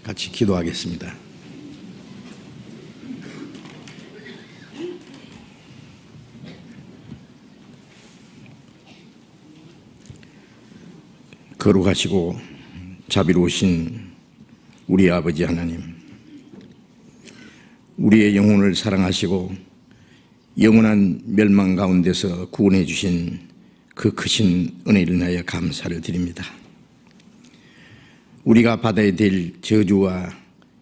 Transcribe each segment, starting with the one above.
같이 기도하겠습니다. 거룩하시고 자비로우신 우리 아버지 하나님, 우리의 영혼을 사랑하시고 영원한 멸망 가운데서 구원해 주신 그 크신 은혜를 인하여 감사를 드립니다. 우리가 받아야 될 저주와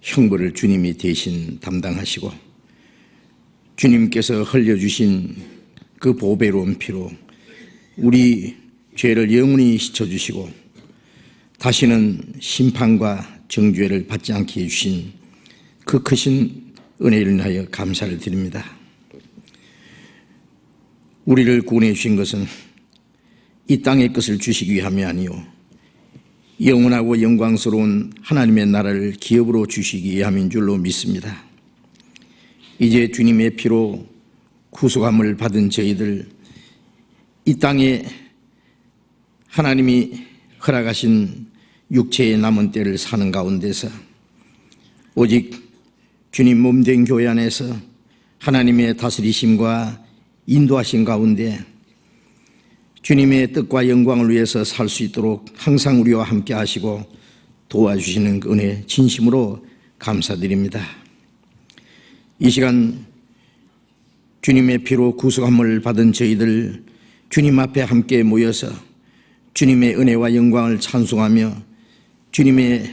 형벌을 주님이 대신 담당하시고 주님께서 흘려주신 그 보배로운 피로 우리 죄를 영원히 씻어주시고 다시는 심판과 정죄를 받지 않게 해주신 그 크신 은혜를 인하여 감사를 드립니다. 우리를 구원해 주신 것은 이 땅의 것을 주시기 위함이 아니요 영원하고 영광스러운 하나님의 나라를 기업으로 주시기 위함인 줄로 믿습니다. 이제 주님의 피로 구속함을 받은 저희들, 이 땅에 하나님이 허락하신 육체의 남은 때를 사는 가운데서 오직 주님 몸된 교회 안에서 하나님의 다스리심과 인도하신 가운데 주님의 뜻과 영광을 위해서 살 수 있도록 항상 우리와 함께 하시고 도와주시는 그 은혜 진심으로 감사드립니다. 이 시간 주님의 피로 구속함을 받은 저희들 주님 앞에 함께 모여서 주님의 은혜와 영광을 찬송하며 주님의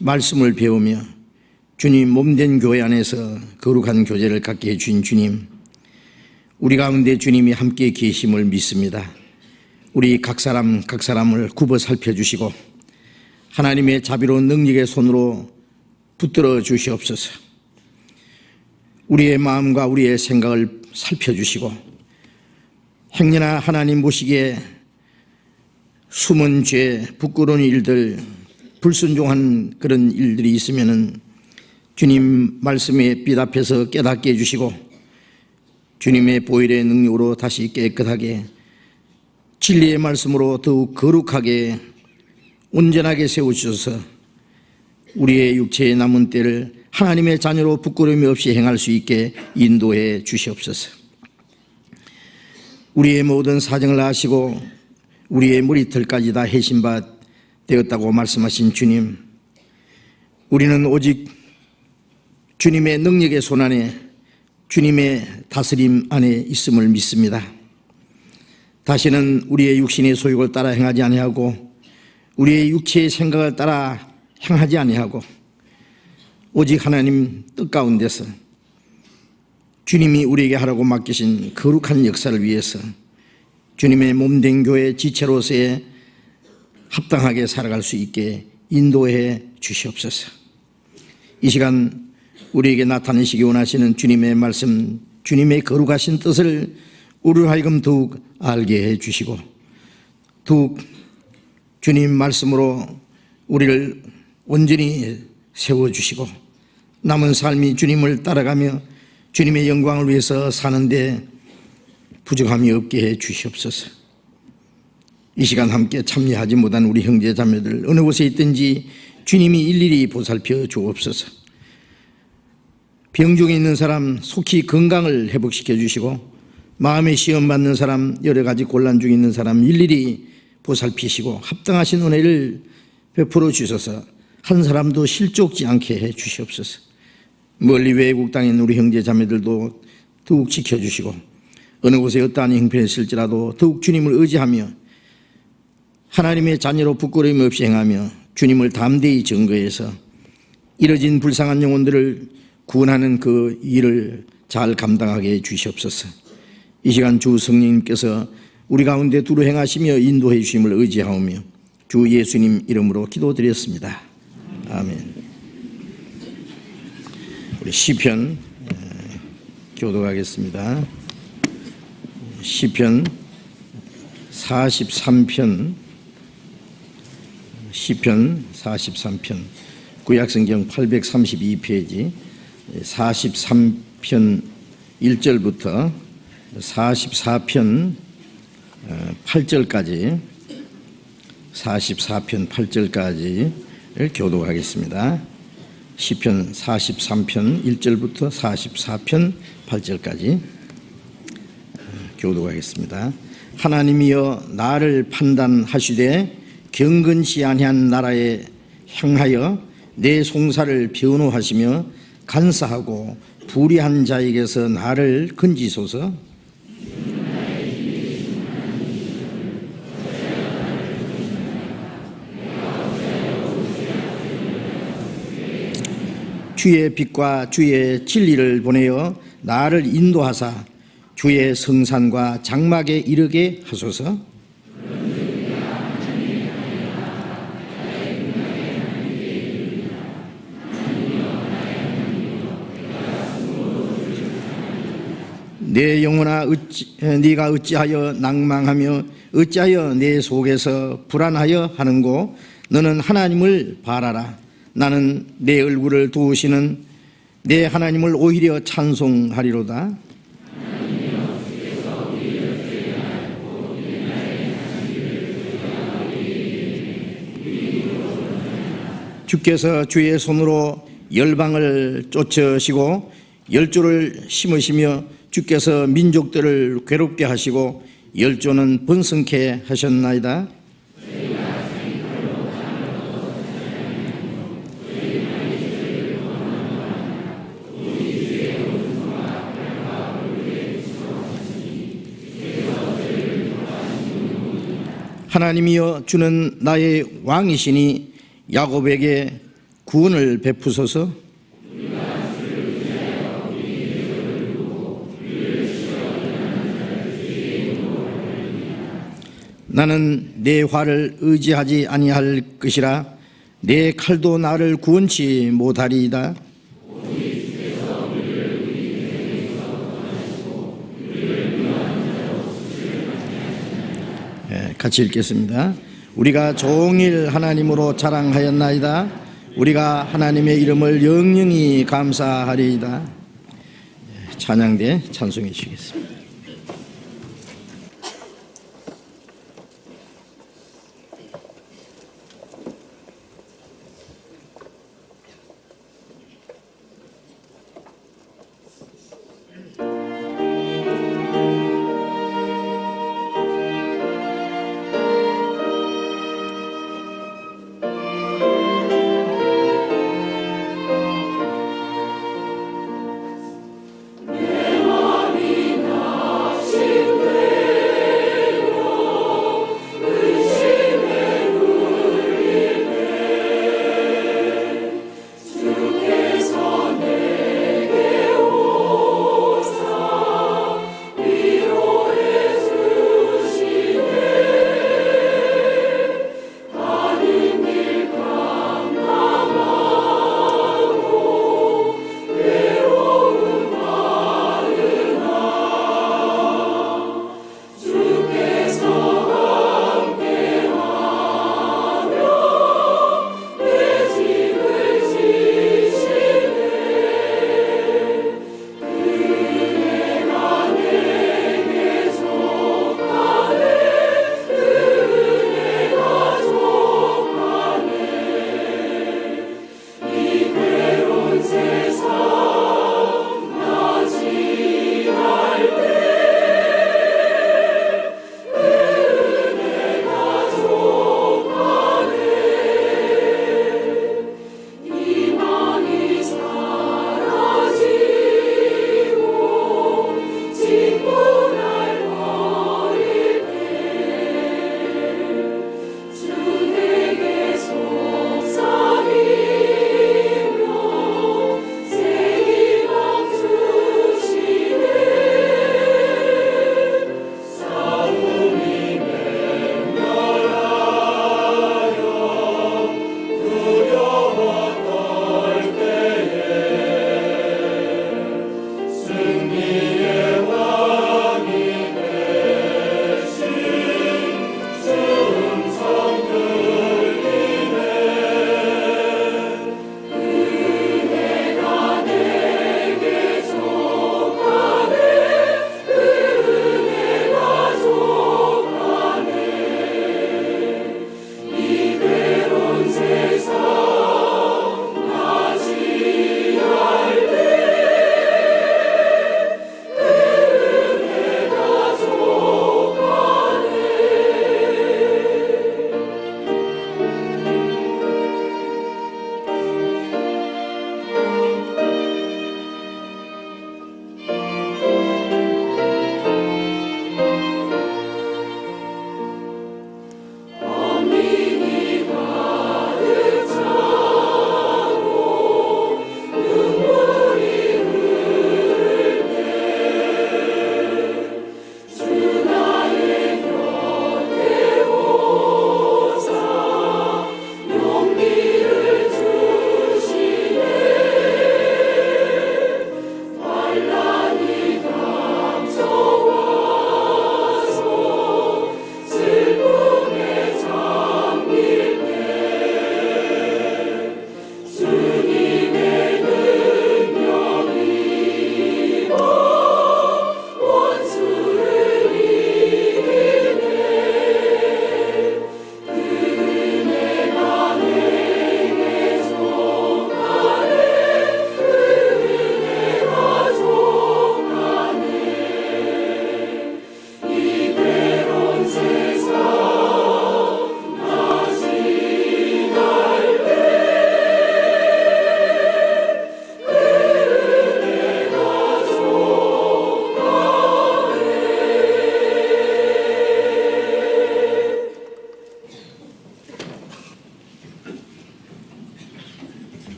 말씀을 배우며 주님 몸된 교회 안에서 거룩한 교제를 갖게 해주신 주님, 우리 가운데 주님이 함께 계심을 믿습니다. 우리 각 사람을 굽어 살펴주시고 하나님의 자비로운 능력의 손으로 붙들어 주시옵소서. 우리의 마음과 우리의 생각을 살펴주시고 행여나 하나님 보시기에 숨은 죄, 부끄러운 일들, 불순종한 그런 일들이 있으면은 주님 말씀에 빛 앞에서 깨닫게 해주시고 주님의 보혈의 능력으로 다시 깨끗하게 진리의 말씀으로 더욱 거룩하게 온전하게 세우셔서 우리의 육체의 남은 때를 하나님의 자녀로 부끄러움이 없이 행할 수 있게 인도해 주시옵소서. 우리의 모든 사정을 아시고 우리의 머리털까지 다 해신 바 되었다고 말씀하신 주님, 우리는 오직 주님의 능력의 손안에 주님의 다스림 안에 있음을 믿습니다. 다시는 우리의 육신의 소욕을 따라 행하지 아니하고 우리의 육체의 생각을 따라 행하지 아니하고 오직 하나님 뜻 가운데서 주님이 우리에게 하라고 맡기신 거룩한 역사를 위해서 주님의 몸된 교회 지체로서의 합당하게 살아갈 수 있게 인도해 주시옵소서. 이 시간 우리에게 나타내시기 원하시는 주님의 말씀, 주님의 거룩하신 뜻을 우리를 하여금 더욱 알게 해 주시고 더욱 주님 말씀으로 우리를 온전히 세워주시고 남은 삶이 주님을 따라가며 주님의 영광을 위해서 사는데 부족함이 없게 해 주시옵소서. 이 시간 함께 참여하지 못한 우리 형제 자매들 어느 곳에 있든지 주님이 일일이 보살펴 주옵소서. 병 중에 있는 사람 속히 건강을 회복시켜 주시고 마음의 시험 받는 사람, 여러 가지 곤란 중에 있는 사람 일일이 보살피시고 합당하신 은혜를 베풀어 주셔서 한 사람도 실족지 않게 해 주시옵소서. 멀리 외국 땅에 있는 우리 형제 자매들도 더욱 지켜주시고 어느 곳에 어떠한 형편이 있을지라도 더욱 주님을 의지하며 하나님의 자녀로 부끄러움 없이 행하며 주님을 담대히 증거해서 이뤄진 불쌍한 영혼들을 구원하는 그 일을 잘 감당하게 해 주시옵소서. 이 시간 주 성령님께서 우리 가운데 두루 행하시며 인도해 주심을 의지하오며 주 예수님 이름으로 기도드렸습니다. 아멘. 우리 시편 교독하겠습니다. 시편 43편 구약성경 832페이지 43편 1절부터 44편 8절까지 44편 8절까지를 교독하겠습니다. 시편 43편 1절부터 44편 8절까지 교독하겠습니다. 하나님이여 나를 판단하시되 경건치 아니한 나라에 향하여 내 송사를 변호하시며 간사하고 불의한 자에게서 나를 건지소서. 주의 빛과 주의 진리를 보내어 나를 인도하사 주의 성산과 장막에 이르게 하소서. 내 영혼아 네가 어찌하여 낭망하며 어찌하여 내 속에서 불안하여 하는고. 너는 하나님을 바라라. 나는 내 얼굴을 도우시는 내 하나님을 오히려 찬송하리로다. 주께서 주의 손으로 열방을 쫓으시고 열조를 심으시며 주께서 민족들을 괴롭게 하시고 열조는 번성케 하셨나이다. 하나님이여 주는 나의 왕이시니 야곱에게 구원을 베푸소서. 나는 내 활을 의지하지 아니할 것이라. 내 칼도 나를 구원치 못하리이다. 같이 읽겠습니다. 우리가 종일 하나님으로 자랑하였나이다. 우리가 하나님의 이름을 영영히 감사하리이다. 찬양대 찬송해 주시겠습니다. 내 마음이 나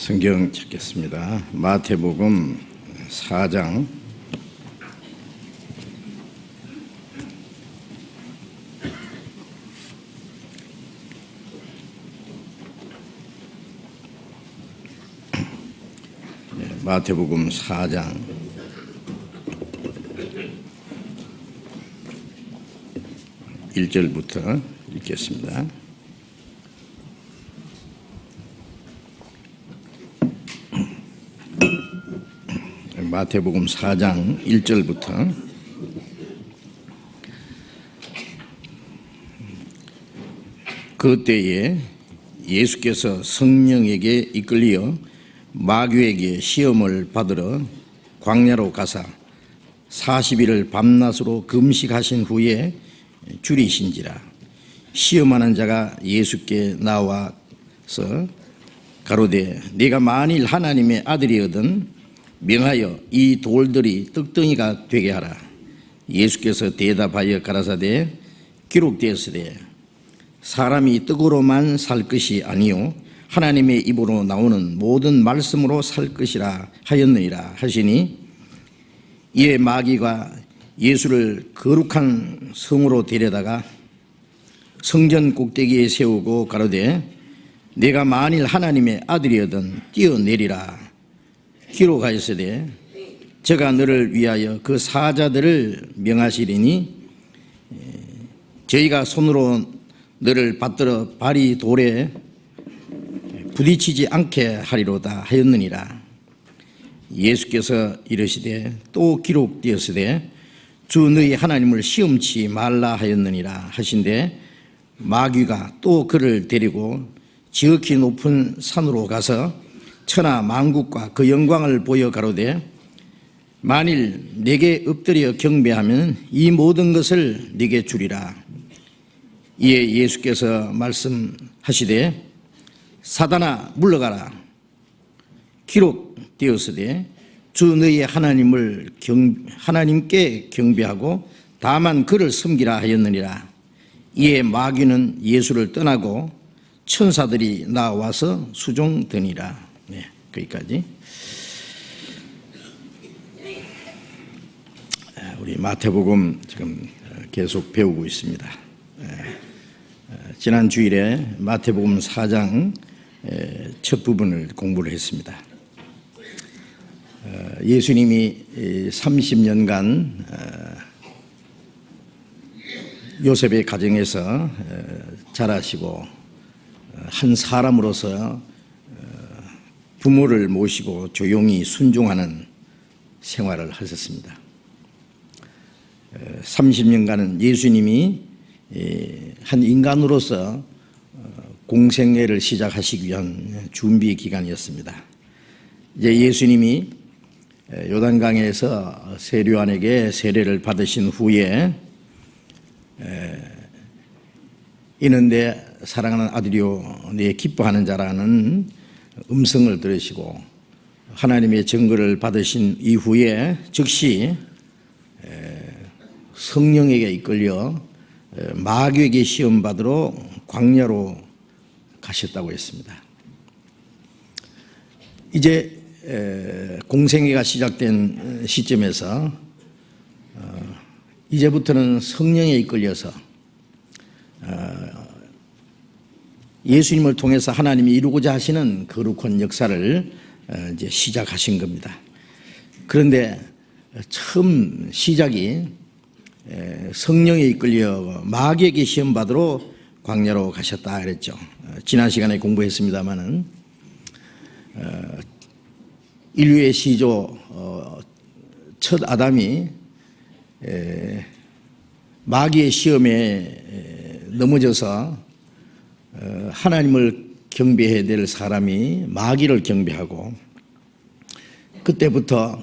성경 찾겠습니다. 마태복음 4장 1절부터 읽겠습니다. 마태복음 4장 1절부터 그때에 예수께서 성령에게 이끌려 마귀에게 시험을 받으러 광야로 가사 40일을 밤낮으로 금식하신 후에 줄이신지라. 시험하는 자가 예수께 나와서 가로되 네가 만일 하나님의 아들이거든 명하여 이 돌들이 떡덩이가 되게 하라. 예수께서 대답하여 가라사대 기록되었으되 사람이 떡으로만 살 것이 아니요 하나님의 입으로 나오는 모든 말씀으로 살 것이라 하였느니라 하시니, 이에 마귀가 예수를 거룩한 성으로 데려다가 성전 꼭대기에 세우고 가로되 네가 만일 하나님의 아들이거든 뛰어내리라. 기록하였으되 저가 너를 위하여 그 사자들을 명하시리니 저희가 손으로 너를 받들어 발이 돌에 부딪히지 않게 하리로다 하였느니라. 예수께서 이르시되 또 기록되었으되 주 너희 하나님을 시험치 말라 하였느니라 하신대, 마귀가 또 그를 데리고 지극히 높은 산으로 가서 천하 만국과 그 영광을 보여 가로되 만일 내게 엎드려 경배하면 이 모든 것을 네게 주리라. 이에 예수께서 말씀하시되 사단아 물러가라. 기록되었으되 주 너희 하나님께 경배하고 다만 그를 섬기라 하였느니라. 이에 마귀는 예수를 떠나고 천사들이 나와서 수종되니라. 네, 거기까지. 우리 마태복음 지금 계속 배우고 있습니다. 지난 주일에 마태복음 4장 첫 부분을 공부를 했습니다. 예수님이 30년간 요셉의 가정에서 자라시고 한 사람으로서 부모를 모시고 조용히 순종하는 생활을 하셨습니다. 30년간은 예수님이 한 인간으로서 공생애를 시작하시기 위한 준비 기간이었습니다. 이제 예수님이 요단강에서 세례요한에게 세례를 받으신 후에 이는 내 사랑하는 아들이요 내 기뻐하는 자라는 음성을 들으시고 하나님의 증거를 받으신 이후에 즉시 성령에게 이끌려 마귀에게 시험 받으러 광야로 가셨다고 했습니다. 이제 공생애가 시작된 시점에서 이제부터는 성령에 이끌려서 예수님을 통해서 하나님이 이루고자 하시는 거룩한 역사를 이제 시작하신 겁니다. 그런데 처음 시작이 성령에 이끌려 마귀에게 시험 받으러 광야로 가셨다 그랬죠. 지난 시간에 공부했습니다마는 인류의 시조 첫 아담이 마귀의 시험에 넘어져서 하나님을 경배해야 될 사람이 마귀를 경배하고, 그때부터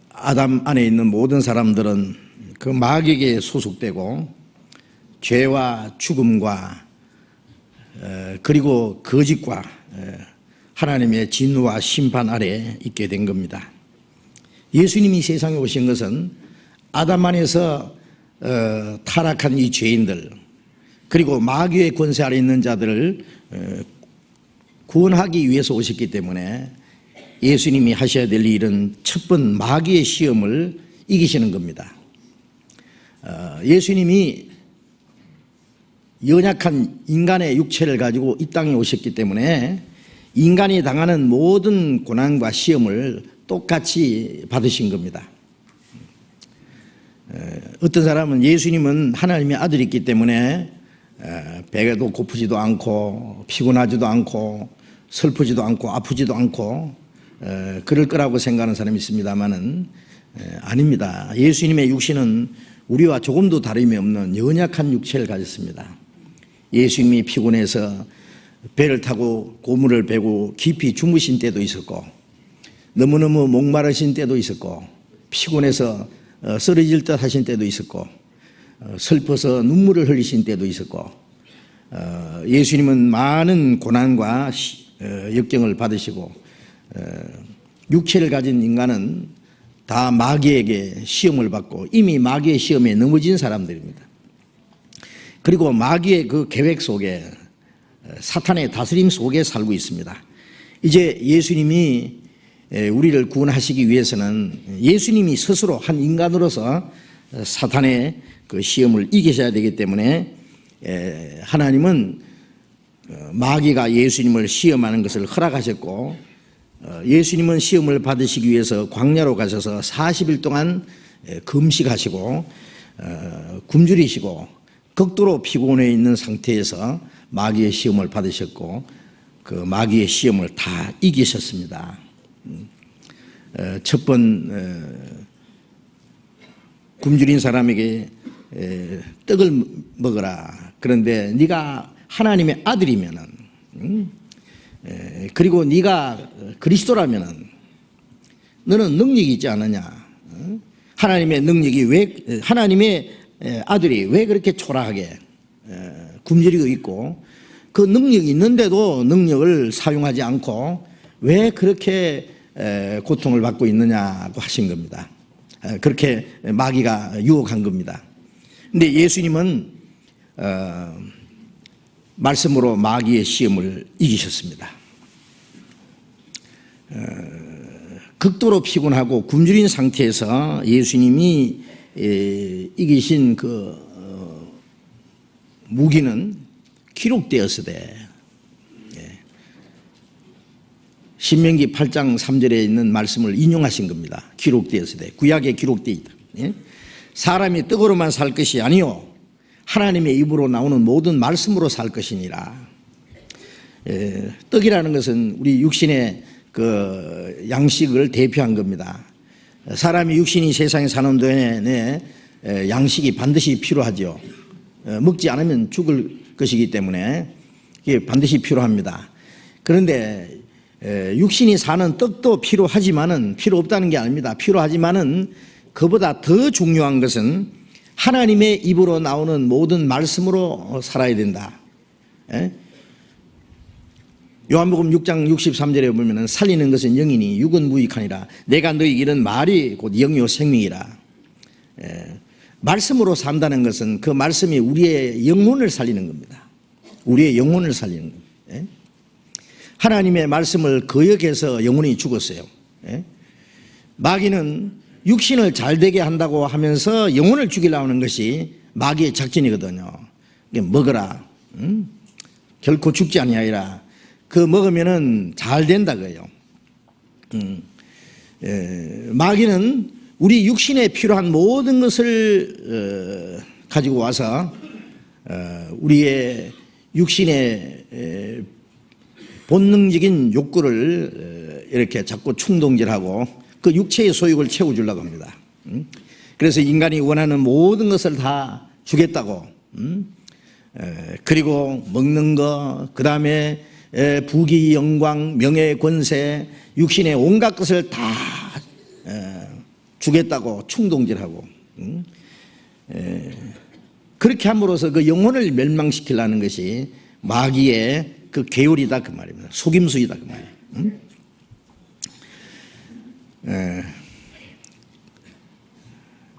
아담 안에 있는 모든 사람들은 그 마귀에게 소속되고 죄와 죽음과 그리고 거짓과 하나님의 진노와 심판 아래 있게 된 겁니다. 예수님이 세상에 오신 것은 아담 안에서 타락한 이 죄인들, 그리고 마귀의 권세 아래 있는 자들을 구원하기 위해서 오셨기 때문에 예수님이 하셔야 될 일은 첫 번 마귀의 시험을 이기시는 겁니다. 예수님이 연약한 인간의 육체를 가지고 이 땅에 오셨기 때문에 인간이 당하는 모든 고난과 시험을 똑같이 받으신 겁니다. 어떤 사람은 예수님은 하나님의 아들이기 때문에 배도 고프지도 않고 피곤하지도 않고 슬프지도 않고 아프지도 않고 그럴 거라고 생각하는 사람이 있습니다만은 아닙니다. 예수님의 육신은 우리와 조금도 다름이 없는 연약한 육체를 가졌습니다. 예수님이 피곤해서 배를 타고 고물을 베고 깊이 주무신 때도 있었고 너무너무 목마르신 때도 있었고 피곤해서 쓰러질 듯 하신 때도 있었고 슬퍼서 눈물을 흘리신 때도 있었고 예수님은 많은 고난과 역경을 받으시고 육체를 가진 인간은 다 마귀에게 시험을 받고 이미 마귀의 시험에 넘어진 사람들입니다. 그리고 마귀의 그 계획 속에 사탄의 다스림 속에 살고 있습니다. 이제 예수님이 우리를 구원하시기 위해서는 예수님이 스스로 한 인간으로서 사탄의 그 시험을 이기셔야 되기 때문에 하나님은 마귀가 예수님을 시험하는 것을 허락하셨고 예수님은 시험을 받으시기 위해서 광야로 가셔서 40일 동안 금식하시고 굶주리시고 극도로 피곤해 있는 상태에서 마귀의 시험을 받으셨고 그 마귀의 시험을 다 이기셨습니다. 첫 번 굶주린 사람에게 떡을 먹어라. 그런데 네가 하나님의 아들이면은 그리고 네가 그리스도라면은 너는 능력이 있지 않느냐? 하나님의 능력이 왜 하나님의 아들이 왜 그렇게 초라하게 굶주리고 있고 그 능력이 있는데도 능력을 사용하지 않고 왜 그렇게 고통을 받고 있느냐고 하신 겁니다. 그렇게 마귀가 유혹한 겁니다. 근데 예수님은 말씀으로 마귀의 시험을 이기셨습니다. 극도로 피곤하고 굶주린 상태에서 예수님이 이기신 그 무기는 기록되었으되 신명기 8장 3절에 있는 말씀을 인용하신 겁니다. 기록되었으되 구약에 기록되어 있다. 사람이 떡으로만 살 것이 아니요 하나님의 입으로 나오는 모든 말씀으로 살 것이니라. 떡이라는 것은 우리 육신의 그 양식을 대표한 겁니다. 사람이 육신이 세상에 사는 동안에 양식이 반드시 필요하죠. 먹지 않으면 죽을 것이기 때문에 이게 반드시 필요합니다. 그런데 육신이 사는 떡도 필요하지만은 필요 없다는 게 아닙니다. 필요하지만은 그보다 더 중요한 것은 하나님의 입으로 나오는 모든 말씀으로 살아야 된다. 요한복음 6장 63절에 보면은 살리는 것은 영이니 육은 무익하니라. 내가 너희에게 이른 말이 곧 영이요 생명이라. 말씀으로 산다는 것은 그 말씀이 우리의 영혼을 살리는 겁니다. 우리의 영혼을 살리는 겁니다. 하나님의 말씀을 거역해서 영혼이 죽었어요. 마귀는 육신을 잘되게 한다고 하면서 영혼을 죽이려고 하는 것이 마귀의 작전이거든요. 먹어라. 결코 죽지 아니하리라. 그 먹으면은 잘 된다 그래요. 마귀는 우리 육신에 필요한 모든 것을 가지고 와서 우리의 육신의 본능적인 욕구를 이렇게 자꾸 충동질하고 그 육체의 소욕을 채워주려고 합니다. 그래서 인간이 원하는 모든 것을 다 주겠다고 그리고 먹는 거, 그 다음에 부귀, 영광, 명예, 권세, 육신의 온갖 것을 다 주겠다고 충동질하고 그렇게 함으로써 그 영혼을 멸망시키려는 것이 마귀의 그 계율이다 그 말입니다. 속임수이다 그 말이에요.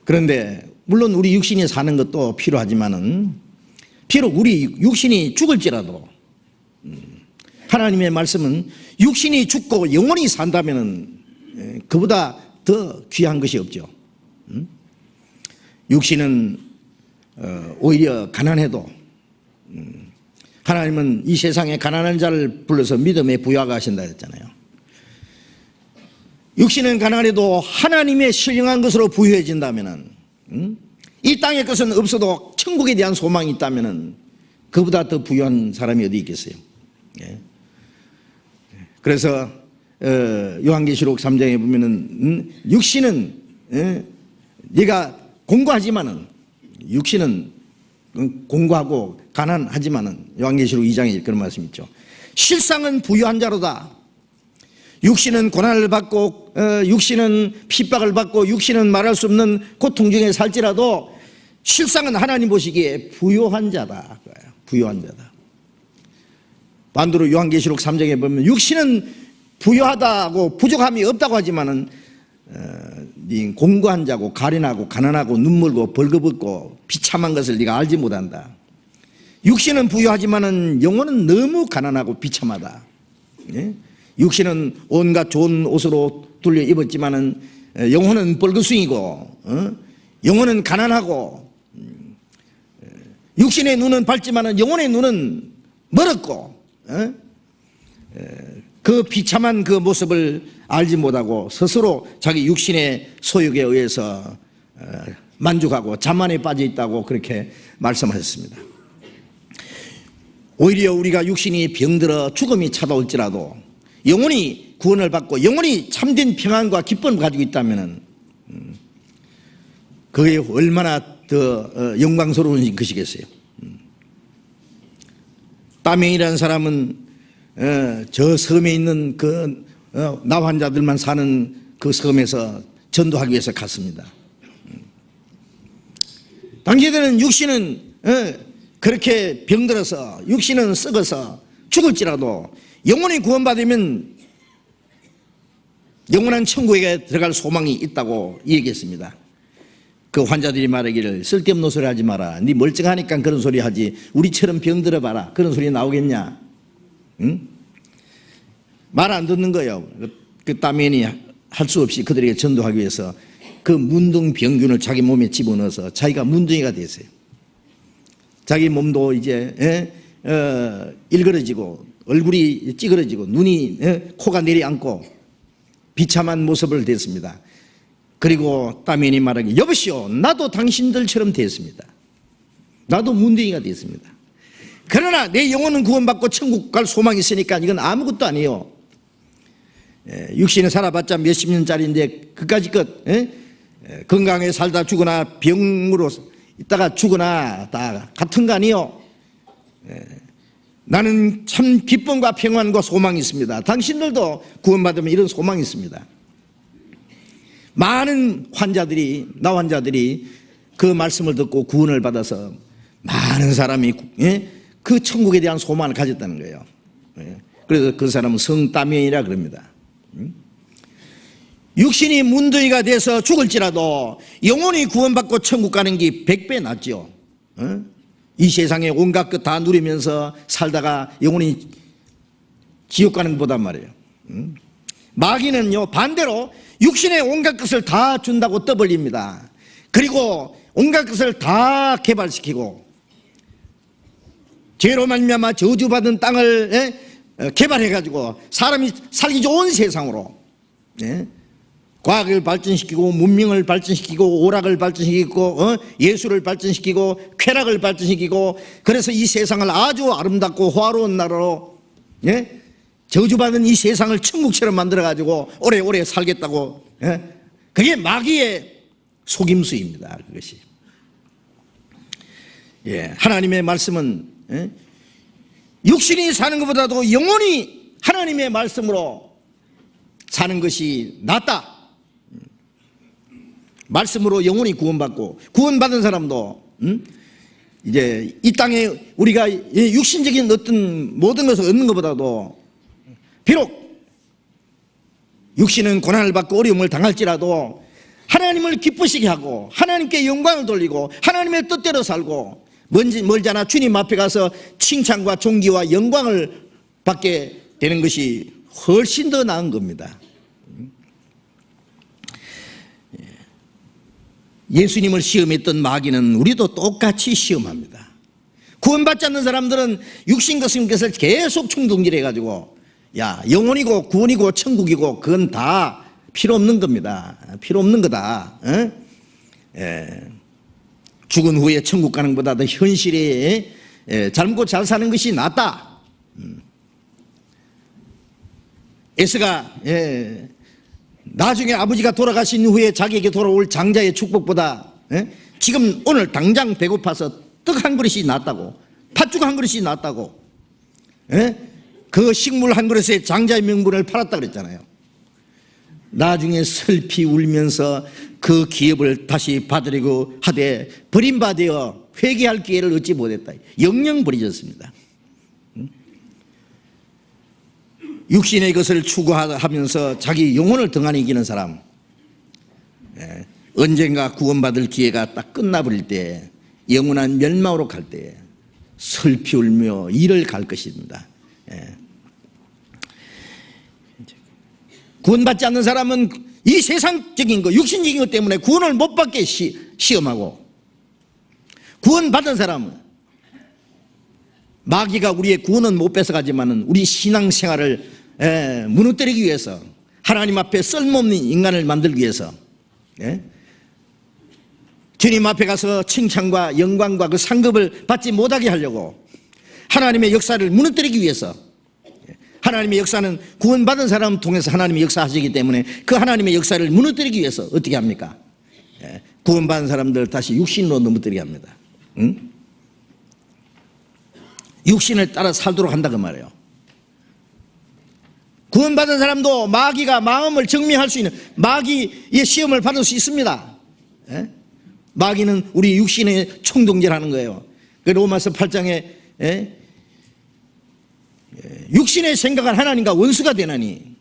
그런데 물론 우리 육신이 사는 것도 필요하지만은 비록 우리 육신이 죽을지라도 하나님의 말씀은 육신이 죽고 영원히 산다면은 그보다 더 귀한 것이 없죠. 육신은 오히려 가난해도 하나님은 이 세상에 가난한 자를 불러서 믿음에 부여하신다 했잖아요. 육신은 가난해도 하나님의 신령한 것으로 부여해진다면은 이 땅의 것은 없어도 천국에 대한 소망이 있다면은 그보다 더 부유한 사람이 어디 있겠어요. 그래서 요한계시록 3장에 보면은 육신은 네가 공고하지만은 육신은 공고하고 가난하지만은 요한계시록 2장에 그런 말씀이 있죠. 실상은 부유한 자로다. 육신은 고난을 받고 육신은 핍박을 받고 육신은 말할 수 없는 고통 중에 살지라도 실상은 하나님 보시기에 부유한 자다. 부유한 자다. 반대로 요한계시록 3장에 보면 육신은 부유하다고 부족함이 없다고 하지만은 공고한 자고 가련하고 가난하고 눈물고 벌거벗고 비참한 것을 네가 알지 못한다. 육신은 부유하지만은 영혼은 너무 가난하고 비참하다. 육신은 온갖 좋은 옷으로 둘려 입었지만은 영혼은 뻘거숭이고 영혼은 가난하고 육신의 눈은 밝지만은 영혼의 눈은 멀었고 그 비참한 그 모습을 알지 못하고 스스로 자기 육신의 소욕에 의해서 만족하고 자만에 빠져 있다고 그렇게 말씀하셨습니다. 오히려 우리가 육신이 병들어 죽음이 찾아올지라도 영혼이 구원을 받고 영혼이 참된 평안과 기쁨을 가지고 있다면 그게 얼마나 더 영광스러운 것이겠어요. 따명이라는 사람은 저 섬에 있는 그 나 환자들만 사는 그 섬에서 전도하기 위해서 갔습니다. 당시에는 육신은 그렇게 병들어서 육신은 썩어서 죽을지라도 영혼이 구원받으면 영원한 천국에 들어갈 소망이 있다고 얘기했습니다. 그 환자들이 말하기를 쓸데없는 소리 하지 마라. 네 멀쩡하니까 그런 소리 하지. 우리처럼 병들어 봐라. 그런 소리 나오겠냐? 응? 말 안 듣는 거예요. 그 따면이 할 수 없이 그들에게 전도하기 위해서 그 문둥병균을 자기 몸에 집어넣어서 자기가 문둥이가 됐어요. 자기 몸도 이제 일그러지고 얼굴이 찌그러지고 눈이 코가 내려앉고 비참한 모습을 냈습니다. 그리고 따면이 말하기 여보시오 나도 당신들처럼 됐습니다. 나도 문둥이가 됐습니다. 그러나 내 영혼은 구원받고 천국 갈 소망이 있으니까 이건 아무것도 아니에요. 육신에 살아봤자 몇십 년짜리인데 그까짓 것 건강에 살다 죽거나 병으로 있다가 죽거나 다 같은 거 아니에요. 나는 참 기쁨과 평안과 소망이 있습니다. 당신들도 구원받으면 이런 소망이 있습니다. 많은 환자들이 나 환자들이 그 말씀을 듣고 구원을 받아서 많은 사람이 그 천국에 대한 소망을 가졌다는 거예요. 그래서 그 사람은 성따면이라 그럽니다. 육신이 문둥이가 돼서 죽을지라도 영혼이 구원받고 천국 가는 게 100배 낫죠. 이 세상에 온갖 것 다 누리면서 살다가 영혼이 지옥 가는 것보단 말이에요. 마귀는요 반대로 육신의 온갖 것을 다 준다고 떠벌립니다. 그리고 온갖 것을 다 개발시키고 죄로 말미암아 저주받은 땅을 개발해가지고 사람이 살기 좋은 세상으로 과학을 발전시키고 문명을 발전시키고 오락을 발전시키고 예술을 발전시키고 쾌락을 발전시키고 그래서 이 세상을 아주 아름답고 화려한 나라로 저주받은 이 세상을 천국처럼 만들어가지고 오래오래 살겠다고 그게 마귀의 속임수입니다. 그것이 하나님의 말씀은 육신이 사는 것보다도 영혼이 하나님의 말씀으로 사는 것이 낫다. 말씀으로 영혼이 구원받고 구원받은 사람도 이제 이 땅에 우리가 육신적인 어떤 모든 것을 얻는 것보다도 비록 육신은 고난을 받고 어려움을 당할지라도 하나님을 기쁘시게 하고 하나님께 영광을 돌리고 하나님의 뜻대로 살고 멀잖아 주님 앞에 가서 칭찬과 존귀와 영광을 받게 되는 것이 훨씬 더 나은 겁니다. 예수님을 시험했던 마귀는 우리도 똑같이 시험합니다. 구원받지 않는 사람들은 육신 것을 계속 충동질해가지고 야, 영혼이고 구원이고 천국이고 그건 다 필요 없는 겁니다. 필요 없는 거다. 죽은 후에 천국 가는 것보다 더 현실에 잘 먹고 잘 사는 것이 낫다. 에스가 나중에 아버지가 돌아가신 후에 자기에게 돌아올 장자의 축복보다 지금 오늘 당장 배고파서 떡 한 그릇이 낫다고, 팥죽 한 그릇이 낫다고, 그 식물 한 그릇에 장자의 명분을 팔았다 그랬잖아요. 나중에 슬피 울면서 그 기업을 다시 받으려고 하되 버림받아 회개할 기회를 얻지 못했다. 영영 버려졌습니다. 육신의 것을 추구하면서 자기 영혼을 등한히 이기는 사람, 언젠가 구원받을 기회가 딱 끝나버릴 때, 영원한 멸망으로 갈 때 슬피 울며 이를 갈 것입니다. 구원받지 않는 사람은 이 세상적인 것, 육신적인 것 때문에 구원을 못 받게 시험하고, 구원받은 사람은 마귀가 우리의 구원은 못 뺏어가지만은 우리 신앙생활을 무너뜨리기 위해서, 하나님 앞에 쓸모없는 인간을 만들기 위해서, 주님 앞에 가서 칭찬과 영광과 그 상급을 받지 못하게 하려고 하나님의 역사를 무너뜨리기 위해서, 하나님의 역사는 구원받은 사람을 통해서 하나님의 역사하시기 때문에 그 하나님의 역사를 무너뜨리기 위해서 어떻게 합니까? 구원받은 사람들 다시 육신으로 넘어뜨리게 합니다. 응? 육신을 따라 살도록 한다 그 말이에요. 구원받은 사람도 마귀가 마음을 정미할 수 있는 마귀의 시험을 받을 수 있습니다. 마귀는 우리 육신의 충동질하는 거예요. 그 로마서 8장에 육신의 생각은 하나님과 원수가 되나니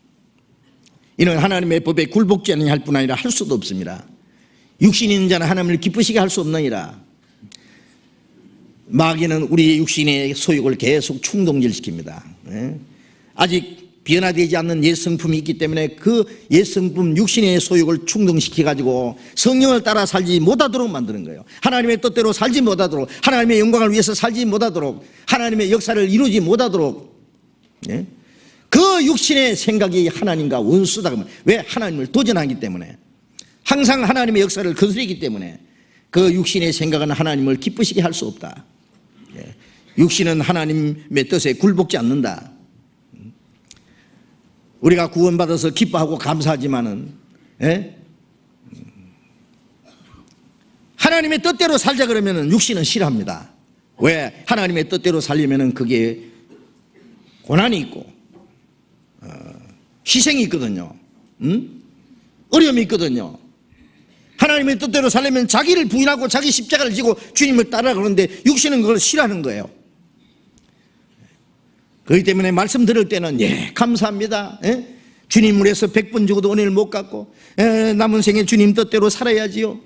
이는 하나님의 법에 굴복지 않느냐 할 뿐 아니라 할 수도 없습니다. 육신이 있는 자는 하나님을 기쁘시게 할 수 없느니라. 마귀는 우리의 육신의 소욕을 계속 충동질시킵니다. 아직 변화되지 않는 옛 성품이 있기 때문에 그 옛 성품 육신의 소욕을 충동시켜가지고 성령을 따라 살지 못하도록 만드는 거예요. 하나님의 뜻대로 살지 못하도록, 하나님의 영광을 위해서 살지 못하도록, 하나님의 역사를 이루지 못하도록. 그 육신의 생각이 하나님과 원수다. 왜? 하나님을 도전하기 때문에, 항상 하나님의 역사를 거스르기 때문에 그 육신의 생각은 하나님을 기쁘시게 할 수 없다. 육신은 하나님의 뜻에 굴복지 않는다. 우리가 구원받아서 기뻐하고 감사하지만은 하나님의 뜻대로 살자 그러면은 육신은 싫어합니다. 왜? 하나님의 뜻대로 살려면은 그게 고난이 있고 희생이 있거든요. 어려움이 있거든요. 하나님의 뜻대로 살려면 자기를 부인하고 자기 십자가를 지고 주님을 따라 그러는데 육신은 그걸 싫어하는 거예요. 그렇기 때문에 말씀 들을 때는 감사합니다. 주님을 위해서 100번 죽어도 은혜를 못 갚고 남은 생에 주님 뜻대로 살아야지요.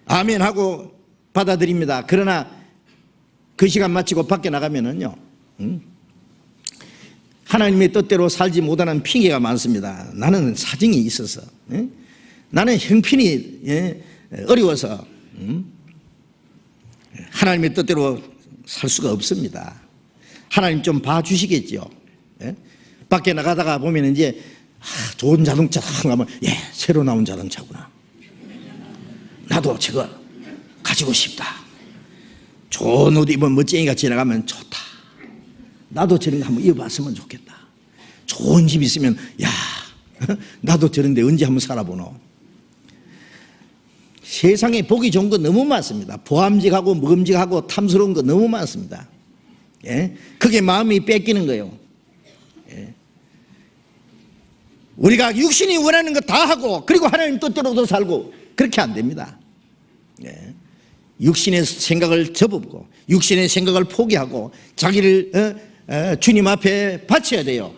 아멘 하고 받아들입니다. 그러나 그 시간 마치고 밖에 나가면은요, 하나님의 뜻대로 살지 못하는 핑계가 많습니다. 나는 사정이 있어서, 나는 형편이 어려워서 하나님의 뜻대로 살 수가 없습니다. 하나님 좀 봐주시겠죠. 밖에 나가다가 보면 이제 좋은 자동차 가면 새로 나온 자동차구나. 나도 저거 가지고 싶다. 좋은 옷 입은 멋쟁이가 지나가면 좋다. 나도 저런 거 한번 입어봤으면 좋겠다. 좋은 집 있으면 나도 저런데 언제 한번 살아보노. 세상에 보기 좋은 거 너무 많습니다. 보암직하고 먹음직하고 탐스러운 거 너무 많습니다. 그게 마음이 뺏기는 거예요. 우리가 육신이 원하는 거 다 하고 그리고 하나님 뜻대로도 살고 그렇게 안 됩니다. 육신의 생각을 접고 육신의 생각을 포기하고 자기를 주님 앞에 바쳐야 돼요.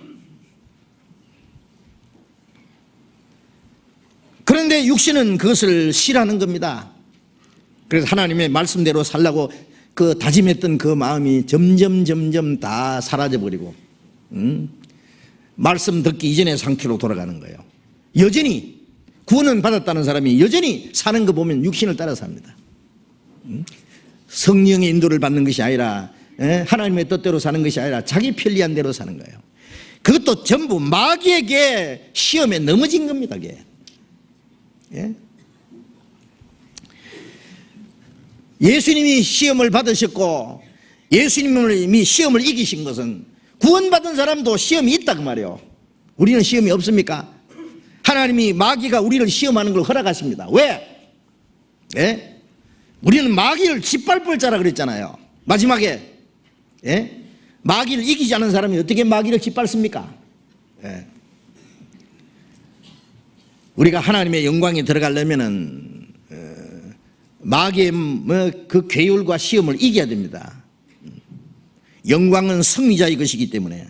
그런데 육신은 그것을 싫어하는 겁니다. 그래서 하나님의 말씀대로 살라고 그 다짐했던 그 마음이 점점 다 사라져버리고 말씀 듣기 이전의 상태로 돌아가는 거예요. 여전히 구원은 받았다는 사람이 여전히 사는 거 보면 육신을 따라 삽니다. 성령의 인도를 받는 것이 아니라 하나님의 뜻대로 사는 것이 아니라 자기 편리한 대로 사는 거예요. 그것도 전부 마귀에게 시험에 넘어진 겁니다. 그게. 예수님이 시험을 받으셨고 예수님이 시험을 이기신 것은 구원받은 사람도 시험이 있다 그 말이에요. 우리는 시험이 없습니까? 하나님이 마귀가 우리를 시험하는 걸 허락하십니다. 왜? 우리는 마귀를 짓밟을 자라 그랬잖아요. 마지막에 마귀를 이기지 않은 사람이 어떻게 마귀를 짓밟습니까? 우리가 하나님의 영광에 들어가려면은 마귀의 그 괴율과 시험을 이겨야 됩니다. 영광은 승리자의 것이기 때문에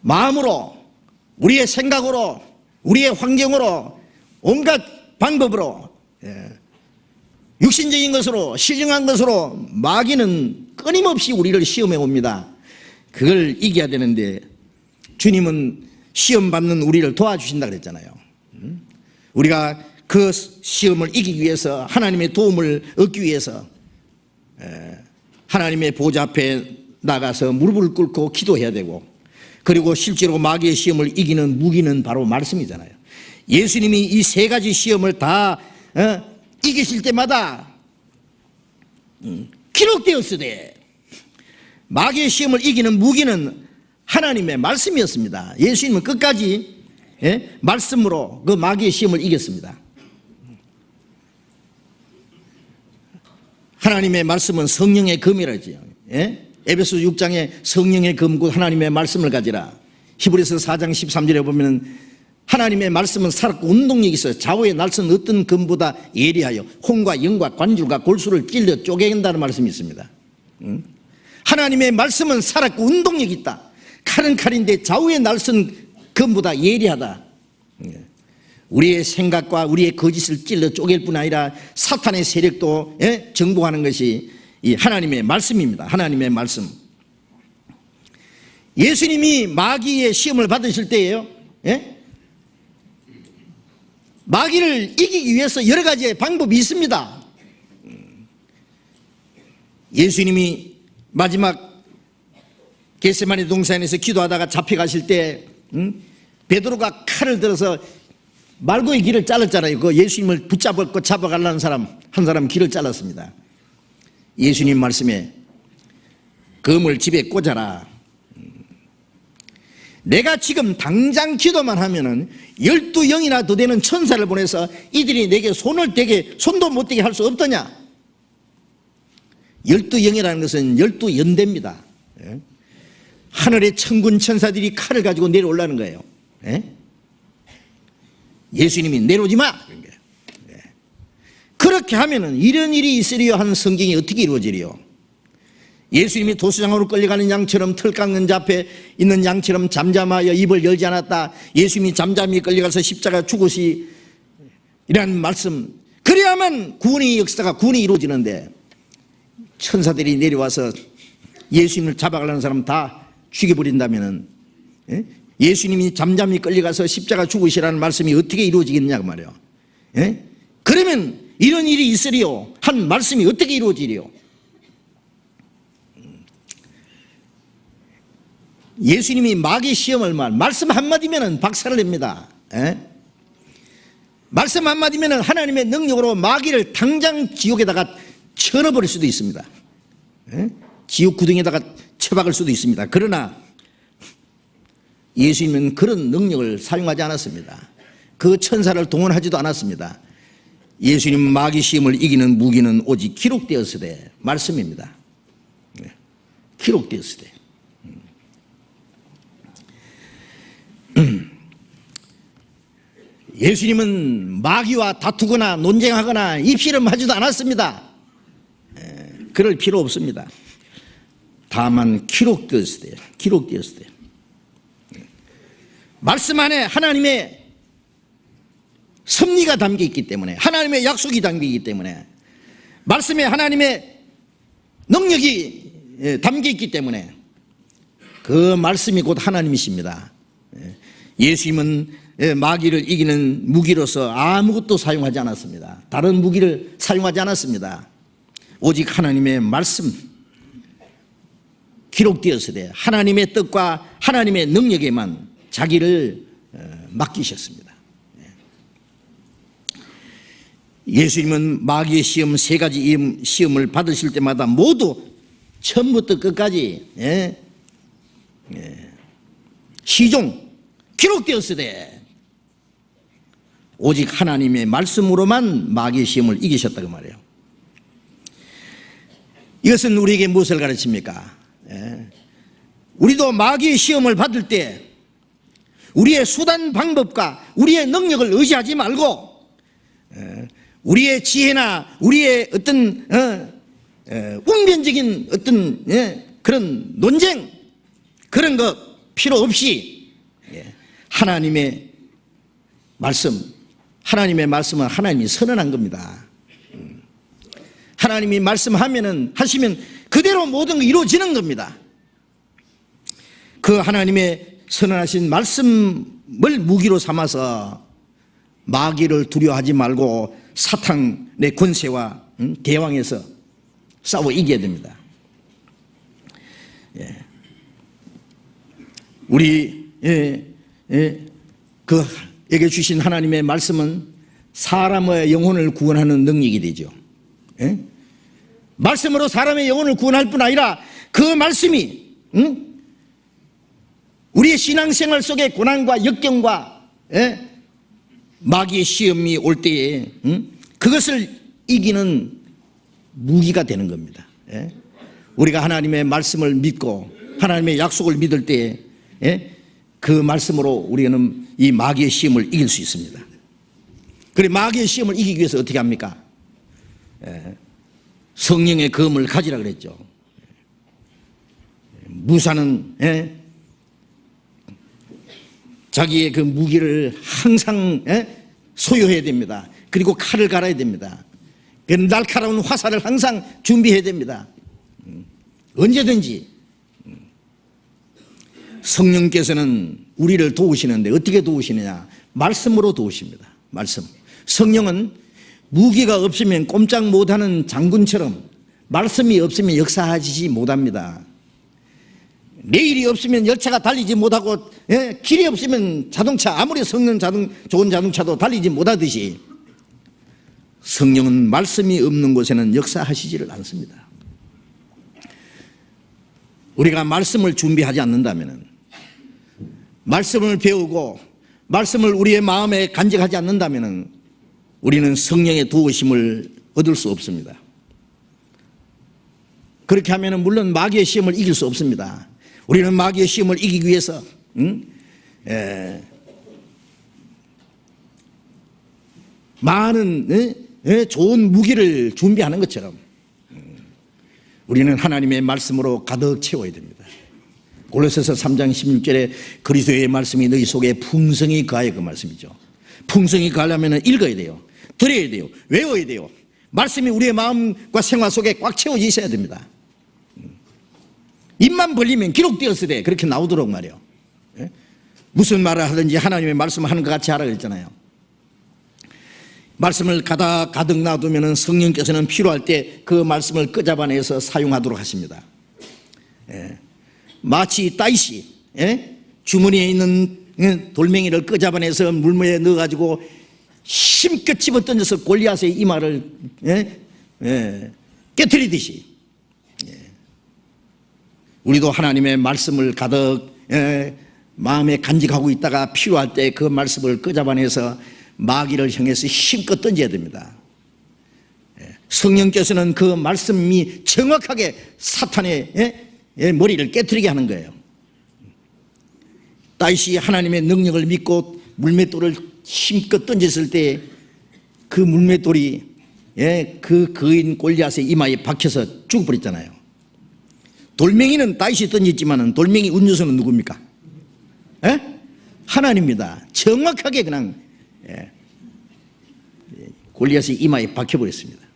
마음으로, 우리의 생각으로, 우리의 환경으로, 온갖 방법으로, 육신적인 것으로, 신령한 것으로 마귀는 끊임없이 우리를 시험해 옵니다. 그걸 이겨야 되는데 주님은 시험 받는 우리를 도와주신다 그랬잖아요. 우리가 그 시험을 이기기 위해서, 하나님의 도움을 얻기 위해서 하나님의 보좌 앞에 나가서 무릎을 꿇고 기도해야 되고, 그리고 실제로 마귀의 시험을 이기는 무기는 바로 말씀이잖아요. 예수님이 이 세 가지 시험을 다 이기실 때마다 기록되었으되, 마귀의 시험을 이기는 무기는 하나님의 말씀이었습니다. 예수님은 끝까지 말씀으로 그 마귀의 시험을 이겼습니다. 하나님의 말씀은 성령의 검이라지요. 에베소 6장에 성령의 검 곧 하나님의 말씀을 가지라. 히브리서 4장 13절에 보면 하나님의 말씀은 살았고 운동력이 있어요. 좌우에 날선 어떤 검보다 예리하여 혼과 영과 관줄과 골수를 찔러 쪼갠다는 말씀이 있습니다. 하나님의 말씀은 살았고 운동력이 있다. 칼은 칼인데 좌우에 날선 검보다 예리하다. 우리의 생각과 우리의 거짓을 찔러 쪼갤 뿐 아니라 사탄의 세력도 정복하는 것이 이 하나님의 말씀입니다. 하나님의 말씀. 예수님이 마귀의 시험을 받으실 때예요. 마귀를 이기기 위해서 여러 가지의 방법이 있습니다. 예수님이 마지막 겟세마네 동산에서 기도하다가 잡혀가실 때 베드로가 칼을 들어서 말고의 길을 잘랐잖아요. 그 예수님을 붙잡고 잡아가려는 사람 한 사람 길을 잘랐습니다. 예수님 말씀에 검을 집에 꽂아라. 내가 지금 당장 기도만 하면은 12영이나 더 되는 천사를 보내서 이들이 내게 손을 대게, 손도 못 대게 할 수 없더냐. 12영이라는 것은 12연대입니다. 하늘의 천군 천사들이 칼을 가지고 내려오려는 거예요. 예수님이 내려오지 마. 그렇게 하면은 이런 일이 있으리요 한 성경이 어떻게 이루어지리요? 예수님이 도수장으로 끌려가는 양처럼, 털 깎는 자 앞에 있는 양처럼 잠잠하여 입을 열지 않았다. 예수님이 잠잠히 끌려가서 십자가 죽으시 이라는 말씀. 그래야만 구원의 역사가, 구원이 이루어지는데 천사들이 내려와서 예수님을 잡아가려는 사람 다 죽여버린다면은 예수님이 잠잠히 끌려가서 십자가 죽으시라는 말씀이 어떻게 이루어지겠냐고 말이에요. 그러면 이런 일이 있으리요 한 말씀이 어떻게 이루어지리요? 예수님이 마귀 시험을 말씀 한마디면 박살을 냅니다. 말씀 한마디면 하나님의 능력으로 마귀를 당장 지옥에다가 쳐넣어버릴 수도 있습니다. 지옥 구덩이에다가 쳐박을 수도 있습니다. 그러나 예수님은 그런 능력을 사용하지 않았습니다. 그 천사를 동원하지도 않았습니다. 예수님 마귀 시험을 이기는 무기는 오직 기록되었으되 말씀입니다. 기록되었으되. 예수님은 마귀와 다투거나 논쟁하거나 입씨름하지도 않았습니다. 그럴 필요 없습니다. 다만 기록되었으되, 기록되었으되. 말씀 안에 하나님의 섭리가 담겨 있기 때문에, 하나님의 약속이 담겨 있기 때문에, 말씀에 하나님의 능력이 담겨 있기 때문에 그 말씀이 곧 하나님이십니다. 예수님은 마귀를 이기는 무기로서 아무것도 사용하지 않았습니다. 다른 무기를 사용하지 않았습니다. 오직 하나님의 말씀, 기록되었으되 하나님의 뜻과 하나님의 능력에만 자기를 맡기셨습니다. 예수님은 마귀의 시험 3가지 시험을 받으실 때마다 모두 처음부터 끝까지 시종 기록되었으되 오직 하나님의 말씀으로만 마귀의 시험을 이기셨다고 말해요. 이것은 우리에게 무엇을 가르칩니까? 우리도 마귀의 시험을 받을 때 우리의 수단 방법과 우리의 능력을 의지하지 말고 우리의 지혜나 우리의 어떤 웅변적인 어떤 그런 논쟁 그런 것 필요 없이 하나님의 말씀, 하나님의 말씀은 하나님이 선언한 겁니다. 하나님이 말씀하시면 그대로 모든 게 이루어지는 겁니다. 그 하나님의 선언하신 말씀을 무기로 삼아서 마귀를 두려워하지 말고 사탄의 권세와 대왕에서 싸워 이겨야 됩니다. 우리에게 주신 하나님의 말씀은 사람의 영혼을 구원하는 능력이 되죠. 말씀으로 사람의 영혼을 구원할 뿐 아니라 그 말씀이 우리의 신앙생활 속에 고난과 역경과 마귀의 시험이 올 때에 그것을 이기는 무기가 되는 겁니다. 우리가 하나님의 말씀을 믿고 하나님의 약속을 믿을 때에 그 말씀으로 우리는 이 마귀의 시험을 이길 수 있습니다. 그래 마귀의 시험을 이기기 위해서 어떻게 합니까? 성령의 검을 가지라 그랬죠. 무사는 자기의 그 무기를 항상 소유해야 됩니다. 그리고 칼을 갈아야 됩니다. 그 날카로운 화살을 항상 준비해야 됩니다. 언제든지 성령께서는 우리를 도우시는데 어떻게 도우시느냐? 말씀으로 도우십니다. 말씀. 성령은 무기가 없으면 꼼짝 못하는 장군처럼 말씀이 없으면 역사하지 못합니다. 레일이 없으면 열차가 달리지 못하고 길이 없으면 자동차 아무리 성능 좋은 자동차도 달리지 못하듯이 성령은 말씀이 없는 곳에는 역사하시지를 않습니다. 우리가 말씀을 준비하지 않는다면 말씀을 배우고 말씀을 우리의 마음에 간직하지 않는다면 우리는 성령의 도우심을 얻을 수 없습니다. 그렇게 하면 물론 마귀의 시험을 이길 수 없습니다. 우리는 마귀의 시험을 이기기 위해서 많은 좋은 무기를 준비하는 것처럼 우리는 하나님의 말씀으로 가득 채워야 됩니다. 골로새서 3장 16절에 그리스도의 말씀이 너희 속에 풍성히 거하여 그 말씀이죠. 풍성히 거하려면 읽어야 돼요. 들어야 돼요. 외워야 돼요. 말씀이 우리의 마음과 생활 속에 꽉 채워져 있어야 됩니다. 입만 벌리면 기록되었으되 그렇게 나오도록 말이에요. 무슨 말을 하든지 하나님의 말씀을 하는 것 같이 하라 그랬잖아요. 말씀을 가득 놔두면 성령께서는 필요할 때 그 말씀을 끄잡아내서 사용하도록 하십니다. 마치 다윗이 주머니에 있는 돌멩이를 끄잡아내서 물무에 넣어가지고 힘껏 집어던져서 골리앗의 이마를 깨트리듯이 우리도 하나님의 말씀을 가득 마음에 간직하고 있다가 필요할 때 그 말씀을 끄잡아내서 마귀를 향해서 힘껏 던져야 됩니다. 성령께서는 그 말씀이 정확하게 사탄의 머리를 깨트리게 하는 거예요. 다윗이 하나님의 능력을 믿고 물맷돌을 힘껏 던졌을 때 그 물맷돌이 그 거인 골리앗의 이마에 박혀서 죽어버렸잖아요. 돌멩이는 다윗이 던졌지만 돌멩이 운유수는 누굽니까? 하나님입니다. 정확하게 그냥 골리앗의 이마에 박혀버렸습니다.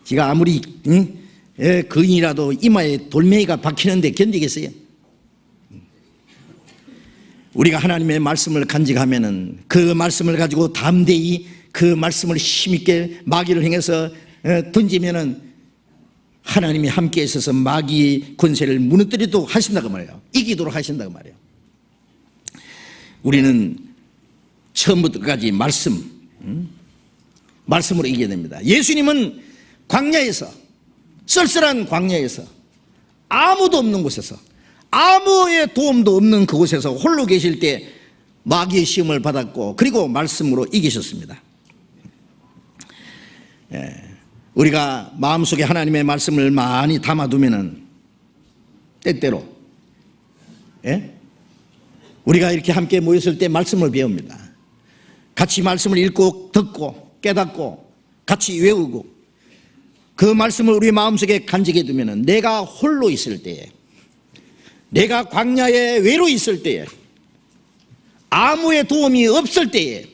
제가 아무리 거인이라도 이마에 돌멩이가 박히는데 견디겠어요? 우리가 하나님의 말씀을 간직하면은 그 말씀을 가지고 담대히 그 말씀을 힘있게 마귀를 향해서 던지면은 하나님이 함께 있어서 마귀의 권세를 무너뜨리도록 하신다고 말이에요. 이기도록 하신다고 말이에요. 우리는 처음부터 끝까지 말씀으로 이겨야 됩니다. 예수님은 광야에서, 쓸쓸한 광야에서, 아무도 없는 곳에서, 아무의 도움도 없는 그곳에서 홀로 계실 때 마귀의 시험을 받았고, 그리고 말씀으로 이기셨습니다. 우리가 마음속에 하나님의 말씀을 많이 담아두면은 때때로 우리가 이렇게 함께 모였을 때 말씀을 배웁니다. 같이 말씀을 읽고 듣고 깨닫고 같이 외우고 그 말씀을 우리 마음속에 간직해 두면은 내가 홀로 있을 때에, 내가 광야에 외로 있을 때에, 아무의 도움이 없을 때에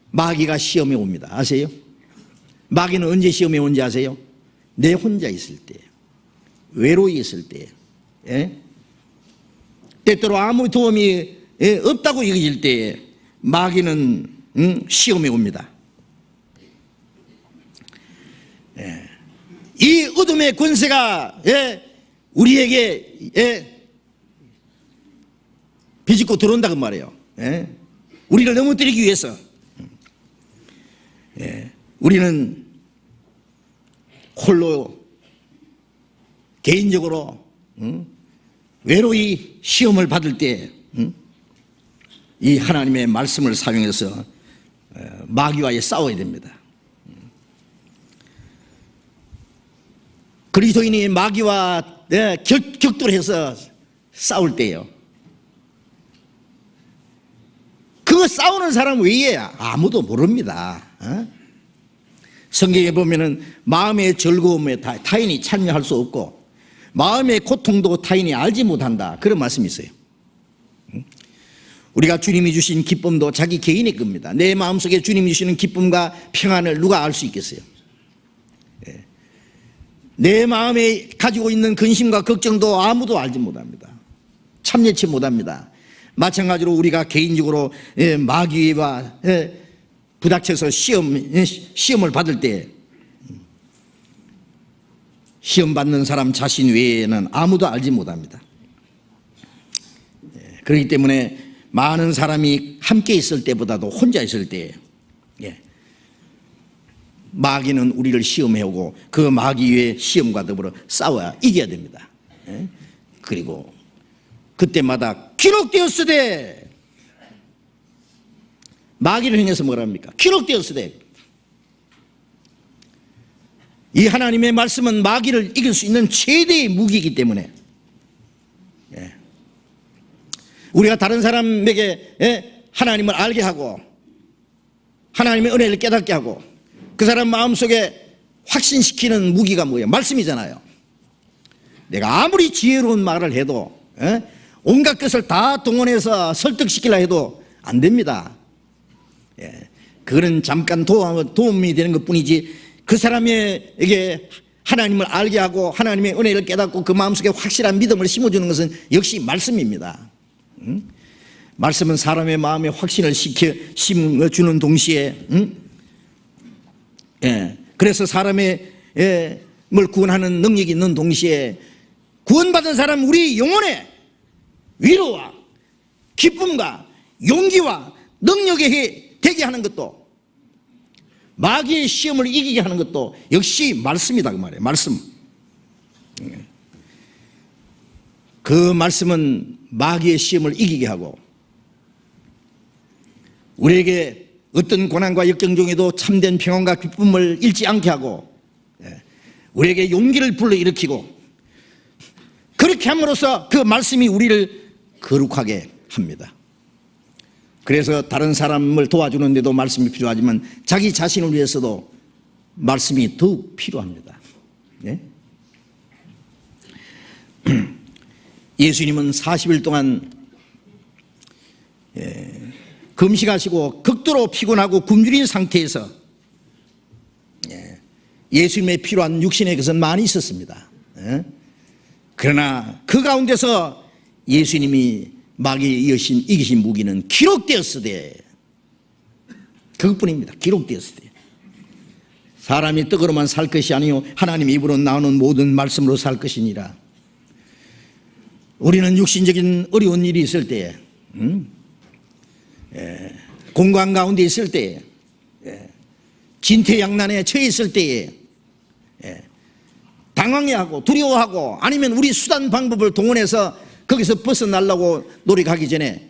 마귀가 시험에 옵니다. 아세요? 마귀는 언제 시험에 온지 아세요? 내 혼자 있을 때, 외로이 있을 때, 때때로 아무 도움이 없다고 여겨질 때에 마귀는 시험에 옵니다. 이 어둠의 권세가 우리에게 비집고 들어온다고 말이에요. 우리를 넘어뜨리기 위해서. 우리는 홀로 개인적으로 외로이 시험을 받을 때 이 하나님의 말씀을 사용해서 마귀와의 싸워야 됩니다. 그리스도인이 마귀와 격돌해서 싸울 때요, 그거 싸우는 사람 외에 아무도 모릅니다. 성경에 보면은 마음의 즐거움에 타인이 참여할 수 없고 마음의 고통도 타인이 알지 못한다, 그런 말씀이 있어요. 우리가 주님이 주신 기쁨도 자기 개인의 겁니다. 내 마음속에 주님이 주시는 기쁨과 평안을 누가 알 수 있겠어요? 내 마음에 가지고 있는 근심과 걱정도 아무도 알지 못합니다. 참여치 못합니다. 마찬가지로 우리가 개인적으로 마귀와 부닥쳐서 시험을 받을 때 시험 받는 사람 자신 외에는 아무도 알지 못합니다. 그렇기 때문에 많은 사람이 함께 있을 때보다도 혼자 있을 때 마귀는 우리를 시험해오고 그 마귀의 시험과 더불어 싸워야 이겨야 됩니다. 그리고 그때마다 기록되었으되, 마귀를 향해서 뭐랍니까? 기록되었으되. 이 하나님의 말씀은 마귀를 이길 수 있는 최대의 무기이기 때문에 우리가 다른 사람에게 하나님을 알게 하고 하나님의 은혜를 깨닫게 하고 그 사람 마음속에 확신시키는 무기가 뭐예요? 말씀이잖아요. 내가 아무리 지혜로운 말을 해도 온갖 것을 다 동원해서 설득시키려 해도 안 됩니다. 그거는 잠깐 도움이 되는 것뿐이지 그 사람에게 하나님을 알게 하고 하나님의 은혜를 깨닫고 그 마음속에 확실한 믿음을 심어주는 것은 역시 말씀입니다. 말씀은 사람의 마음에 확신을 심어주는 동시에 그래서 사람의 뭘 구원하는 능력이 있는 동시에 구원받은 사람 우리 영혼에 위로와 기쁨과 용기와 능력이 되게 하는 것도, 마귀의 시험을 이기게 하는 것도 역시 말씀이다 그 말이에요. 말씀. 그 말씀은 마귀의 시험을 이기게 하고 우리에게 어떤 고난과 역경 중에도 참된 평안과 기쁨을 잃지 않게 하고 우리에게 용기를 불러일으키고 그렇게 함으로써 그 말씀이 우리를 거룩하게 합니다. 그래서 다른 사람을 도와주는데도 말씀이 필요하지만 자기 자신을 위해서도 말씀이 더욱 필요합니다. 예수님은 40일 동안 금식하시고 극도로 피곤하고 굶주린 상태에서 예수님의 필요한 육신의 것은 많이 있었습니다. 그러나 그 가운데서 예수님이 마귀의 이기신 무기는 기록되었으되, 그것뿐입니다. 기록되었으되. 사람이 떡으로만 살 것이 아니요 하나님 입으로 나오는 모든 말씀으로 살 것이니라. 우리는 육신적인 어려운 일이 있을 때에, 공간 가운데 있을 때에, 진퇴양난에 처해 있을 때에 당황해하고 두려워하고 아니면 우리 수단 방법을 동원해서 거기서 벗어나려고 노력하기 전에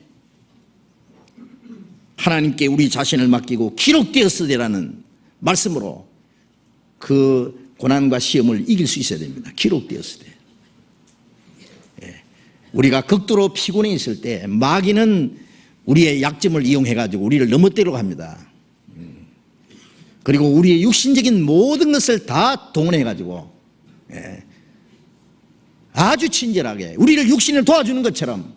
하나님께 우리 자신을 맡기고 기록되었으되라는 말씀으로 그 고난과 시험을 이길 수 있어야 됩니다. 기록되었으되. 우리가 극도로 피곤해 있을 때 마귀는 우리의 약점을 이용해가지고 우리를 넘어뜨리려고 합니다. 그리고 우리의 육신적인 모든 것을 다 동원해가지고 아주 친절하게 우리를 육신을 도와주는 것처럼,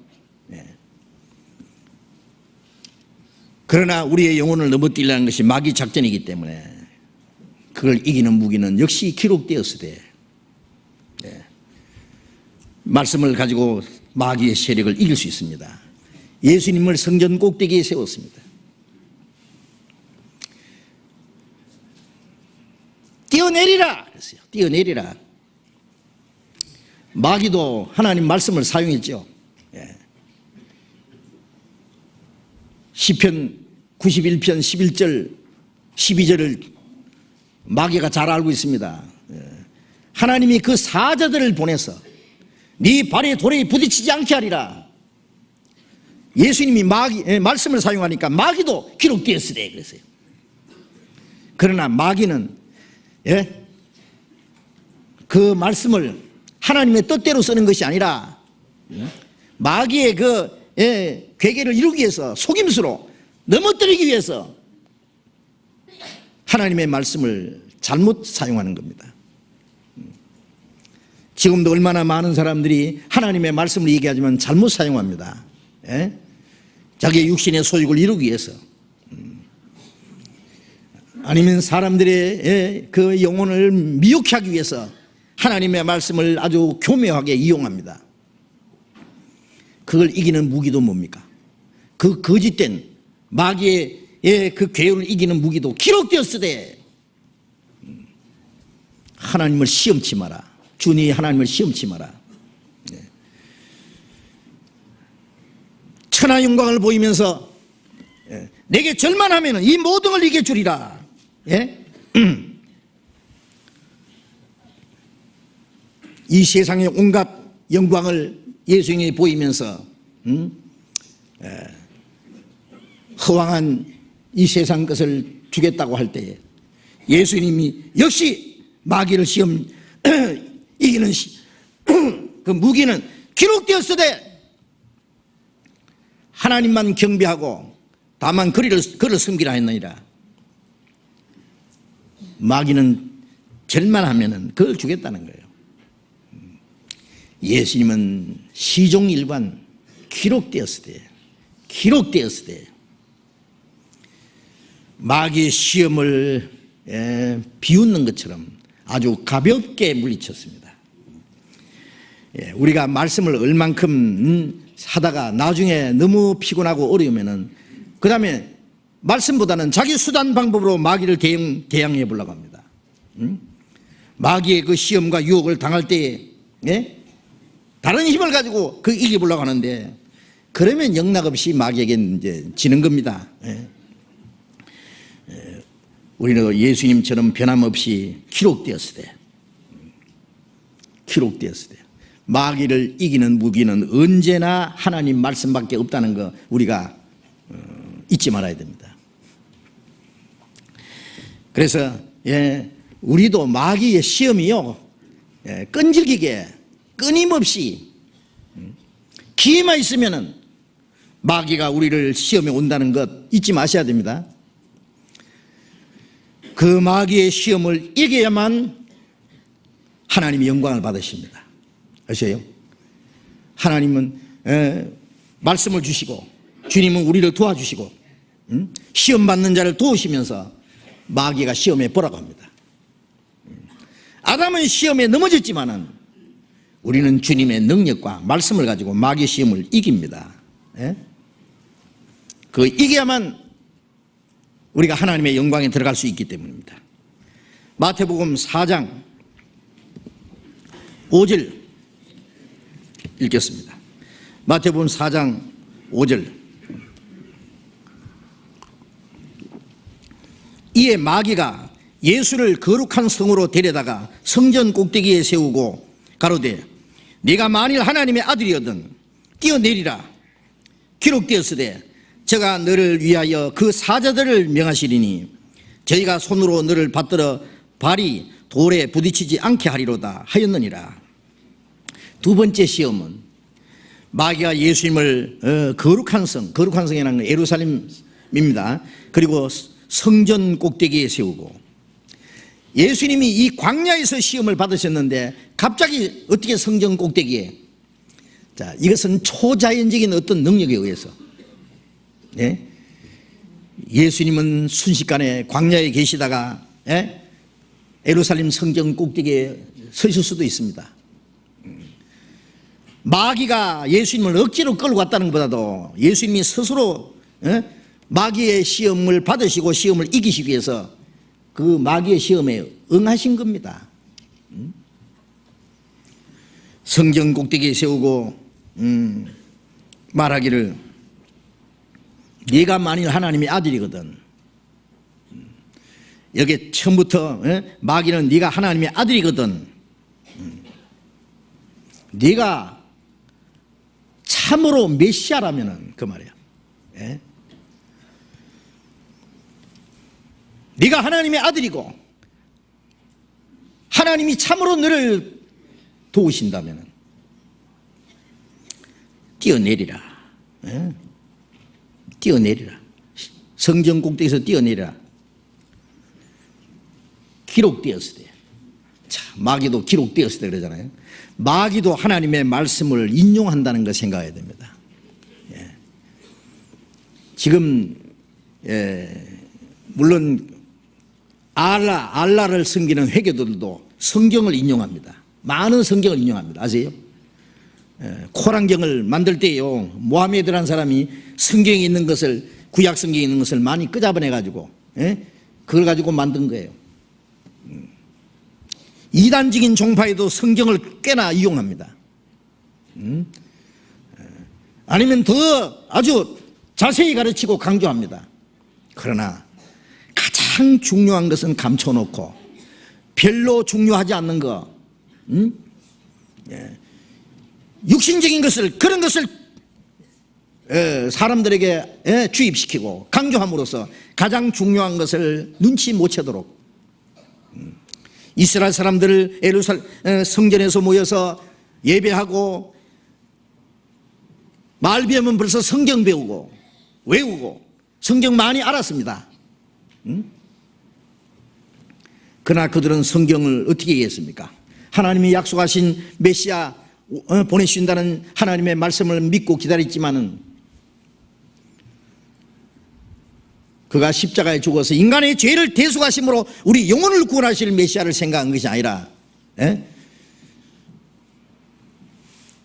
그러나 우리의 영혼을 넘어뜨리려는 것이 마귀 작전이기 때문에 그걸 이기는 무기는 역시 기록되었으되, 말씀을 가지고 마귀의 세력을 이길 수 있습니다. 예수님을 성전 꼭대기에 세웠습니다. 뛰어내리라 그랬어요. 뛰어내리라. 마귀도 하나님 말씀을 사용했죠. 시편 91편 11절 12절을 마귀가 잘 알고 있습니다. 하나님이 그 사자들을 보내서 네 발에 돌에 부딪히지 않게 하리라. 예수님이 말씀을 사용하니까 마귀도 기록되었으되 그랬어요. 그러나 마귀는 그 말씀을 하나님의 뜻대로 쓰는 것이 아니라 마귀의 그 괴계를 이루기 위해서 속임수로 넘어뜨리기 위해서 하나님의 말씀을 잘못 사용하는 겁니다. 지금도 얼마나 많은 사람들이 하나님의 말씀을 얘기하지만 잘못 사용합니다. 자기의 육신의 소욕을 이루기 위해서, 아니면 사람들의 그 영혼을 미혹하게 하기 위해서 하나님의 말씀을 아주 교묘하게 이용합니다. 그걸 이기는 무기도 뭡니까? 그 거짓된 마귀의 그 괴를 이기는 무기도 기록되었으되 하나님을 시험치 마라. 주니 하나님을 시험치 마라. 천하 영광을 보이면서 내게 절만하면 이 모든 걸 이겨 주리라. 이 세상의 온갖 영광을 예수님이 보이면서 허황한 이 세상 것을 주겠다고 할 때에 예수님이 역시 마귀를 시험 이기는 그 무기는 기록되었으되 하나님만 경배하고 다만 그를 섬기라 했느니라. 마귀는 절만하면은 그걸 주겠다는 거예요. 예수님은 시종일관 기록되었으되 마귀의 시험을 비웃는 것처럼 아주 가볍게 물리쳤습니다. 우리가 말씀을 얼만큼 하다가 나중에 너무 피곤하고 어려우면은 그 다음에 말씀보다는 자기 수단 방법으로 마귀를 대항해 보려고 합니다. 마귀의 그 시험과 유혹을 당할 때에 다른 힘을 가지고 그 이겨보려고 하는데, 그러면 영락없이 마귀에게 이제 지는 겁니다. 우리는 예수님처럼 변함없이 기록되었으되 마귀를 이기는 무기는 언제나 하나님 말씀밖에 없다는 거 우리가 잊지 말아야 됩니다. 그래서 우리도 마귀의 시험이요, 끈질기게 끊임없이 기회만 있으면은 마귀가 우리를 시험에 온다는 것 잊지 마셔야 됩니다. 그 마귀의 시험을 이겨야만 하나님이 영광을 받으십니다. 아세요? 하나님은 말씀을 주시고 주님은 우리를 도와주시고 시험 받는 자를 도우시면서 마귀가 시험에 보라고 합니다. 아담은 시험에 넘어졌지만은 우리는 주님의 능력과 말씀을 가지고 마귀 시험을 이깁니다. 예? 그 이겨야만 우리가 하나님의 영광에 들어갈 수 있기 때문입니다. 마태복음 4장 5절 읽겠습니다. 마태복음 4장 5절. 이에 마귀가 예수를 거룩한 성으로 데려다가 성전 꼭대기에 세우고 가로되 네가 만일 하나님의 아들이거든 뛰어내리라. 기록되었으되 저가 너를 위하여 그 사자들을 명하시리니 저희가 손으로 너를 받들어 발이 돌에 부딪히지 않게 하리로다 하였느니라. 두 번째 시험은 마귀가 예수님을 거룩한 성이라는 건 예루살렘입니다. 그리고 성전 꼭대기에 세우고, 예수님이 이 광야에서 시험을 받으셨는데 갑자기 어떻게 성전 꼭대기에, 자, 이것은 초자연적인 어떤 능력에 의해서, 예? 예수님은 순식간에 광야에 계시다가, 예? 예루살렘 성전 꼭대기에 서실 수도 있습니다. 마귀가 예수님을 억지로 끌고 갔다는 것보다도 예수님이 스스로, 예? 마귀의 시험을 받으시고 시험을 이기시기 위해서 그 마귀의 시험에 응하신 겁니다. 성전 꼭대기에 세우고 말하기를 네가 만일 하나님의 아들이거든. 여기 처음부터 마귀는 네가 하나님의 아들이거든. 네가 참으로 메시아라면은 그 말이야. 예? 네가 하나님의 아들이고 하나님이 참으로 너를 도우신다면 뛰어내리라. 예? 뛰어내리라. 성전 꼭대기에서 뛰어내리라. 기록되었을 때. 자, 마귀도 기록되었을 때 그러잖아요. 마귀도 하나님의 말씀을 인용한다는 걸 생각해야 됩니다. 예. 지금 물론 알라를 섬기는 회교들도 성경을 인용합니다. 많은 성경을 인용합니다. 아세요? 코란경을 만들 때요, 모하메드라는 사람이 성경에 있는 것을, 구약 성경에 있는 것을 많이 끄잡아내 가지고 그걸 가지고 만든 거예요. 이단적인 종파에도 성경을 꽤나 이용합니다. 아니면 더 아주 자세히 가르치고 강조합니다. 그러나 가장 중요한 것은 감춰놓고 별로 중요하지 않는 거, 육신적인 것을, 그런 것을 사람들에게 주입시키고 강조함으로써 가장 중요한 것을 눈치 못 채도록, 이스라엘 사람들을 예루살렘 성전에서 모여서 예배하고 마을 비우면 벌써 성경 배우고 외우고 성경 많이 알았습니다. 그러나 그들은 성경을 어떻게 이해했습니까? 하나님이 약속하신 메시아 보내신다는 하나님의 말씀을 믿고 기다렸지만은 그가 십자가에 죽어서 인간의 죄를 대속하심으로 우리 영혼을 구원하실 메시아를 생각한 것이 아니라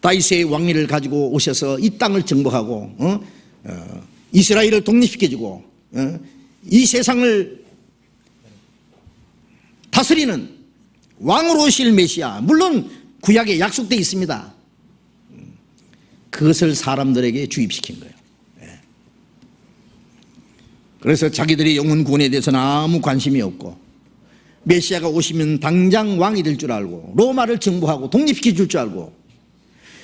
다윗의 왕위를 가지고 오셔서 이 땅을 정복하고 이스라엘을 독립시켜주고 이 세상을 다스리는 왕으로 오실 메시아, 물론 구약에 약속되어 있습니다. 그것을 사람들에게 주입시킨 거예요. 그래서 자기들의 영혼 구원에 대해서는 아무 관심이 없고 메시아가 오시면 당장 왕이 될 줄 알고 로마를 정복하고 독립시켜 줄 줄 알고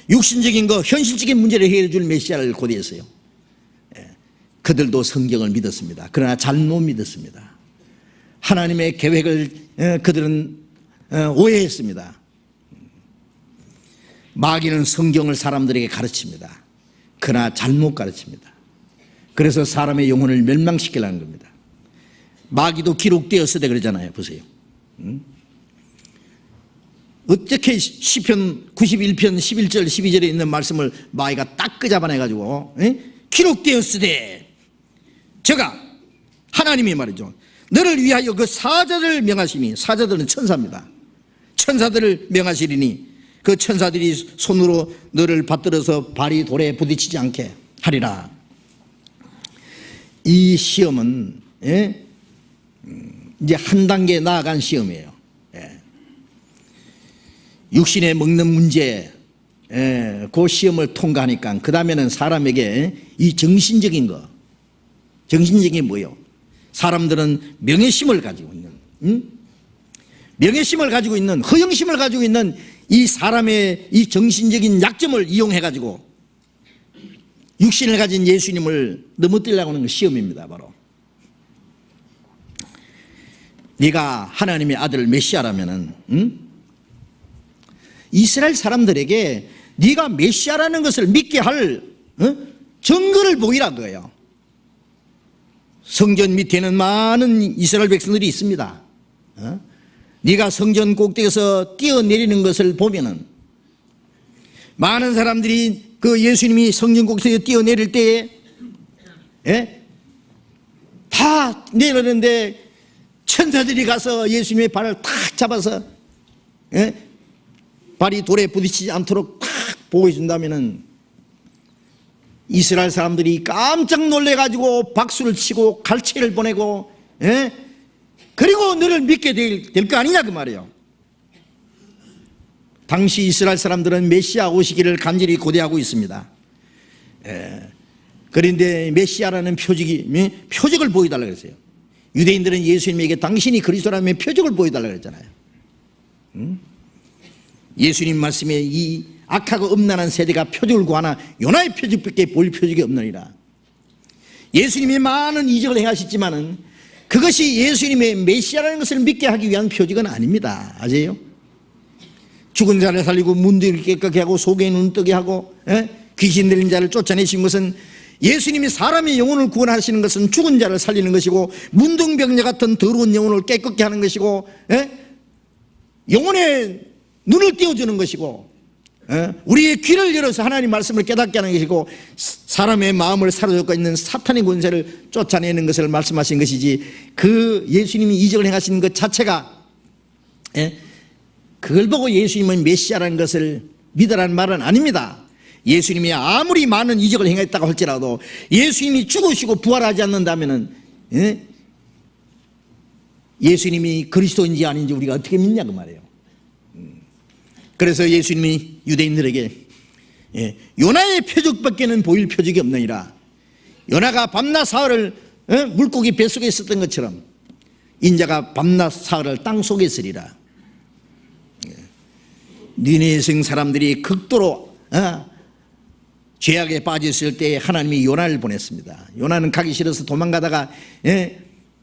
육신적인 거, 현실적인 문제를 해결해 줄 메시아를 고대했어요. 그들도 성경을 믿었습니다. 그러나 잘못 믿었습니다. 하나님의 계획을 그들은 오해했습니다. 마귀는 성경을 사람들에게 가르칩니다. 그러나 잘못 가르칩니다. 그래서 사람의 영혼을 멸망시키려는 겁니다. 마귀도 기록되었을 때 그러잖아요. 보세요. 어떻게 시편 91편 11절 12절에 있는 말씀을 마귀가 딱 끄잡아내가지고 기록되었을 때 제가 하나님이 말이죠, 너를 위하여 그 사자들을 명하시니, 사자들은 천사입니다. 천사들을 명하시리니 그 천사들이 손으로 너를 받들어서 발이 돌에 부딪히지 않게 하리라. 이 시험은 이제 한 단계 나아간 시험이에요. 육신에 먹는 문제, 그 시험을 통과하니까 그 다음에는 사람에게 이 정신적인 거, 정신적인 뭐요? 사람들은 명예심을 가지고 있는, 명예심을 가지고 있는, 허영심을 가지고 있는 이 사람의 이 정신적인 약점을 이용해 가지고 육신을 가진 예수님을 넘어뜨리려고 하는 그 시험입니다. 바로 네가 하나님의 아들 메시아라면은 이스라엘 사람들에게 네가 메시아라는 것을 믿게 할 증거를 보이라 그거예요. 성전 밑에는 많은 이스라엘 백성들이 있습니다. 네가 성전 꼭대기에서 뛰어내리는 것을 보면은 많은 사람들이 그 예수님이 성전 꼭대기에서 뛰어내릴 때에 다 내려는데 천사들이 가서 예수님의 발을 탁 잡아서 발이 돌에 부딪히지 않도록 탁 보호해 준다면은 이스라엘 사람들이 깜짝 놀래가지고 박수를 치고 갈채를 보내고 그리고 너를 믿게 될 거 아니냐 그 말이에요. 당시 이스라엘 사람들은 메시아 오시기를 간절히 고대하고 있습니다. 그런데 메시아라는 표적을 보여달라고 그랬어요. 유대인들은 예수님에게 당신이 그리스도라면 표적을 보여달라고 그랬잖아요. 예수님 말씀에 이 악하고 음란한 세대가 표적을 구하나 요나의 표적밖에 볼 표적이 없느니라. 예수님이 많은 이적을 행하셨지만은 그것이 예수님의 메시아라는 것을 믿게 하기 위한 표적은 아닙니다. 아세요? 죽은 자를 살리고 문들을 깨끗게 하고 속에 눈 뜨게 하고 귀신 들린 자를 쫓아내신 것은 예수님이 사람의 영혼을 구원하시는 것은 죽은 자를 살리는 것이고 문둥병자 같은 더러운 영혼을 깨끗게 하는 것이고 영혼의 눈을 띄워주는 것이고 우리의 귀를 열어서 하나님 말씀을 깨닫게 하는 것이고 사람의 마음을 사로잡고 있는 사탄의 권세를 쫓아내는 것을 말씀하신 것이지 그 예수님이 이적을 행하신 것 자체가 그걸 보고 예수님은 메시아라는 것을 믿으라는 말은 아닙니다. 예수님이 아무리 많은 이적을 행했다고 할지라도 예수님이 죽으시고 부활하지 않는다면 예수님이 그리스도인지 아닌지 우리가 어떻게 믿냐 그 말이에요. 그래서 예수님이 유대인들에게 요나의 표적밖에는 보일 표적이 없느니라. 요나가 밤낮 사흘을 물고기 뱃속에 있었던 것처럼 인자가 밤낮 사흘을 땅속에 있으리라. 니네 성 사람들이 극도로 죄악에 빠졌을 때 하나님이 요나를 보냈습니다. 요나는 가기 싫어서 도망가다가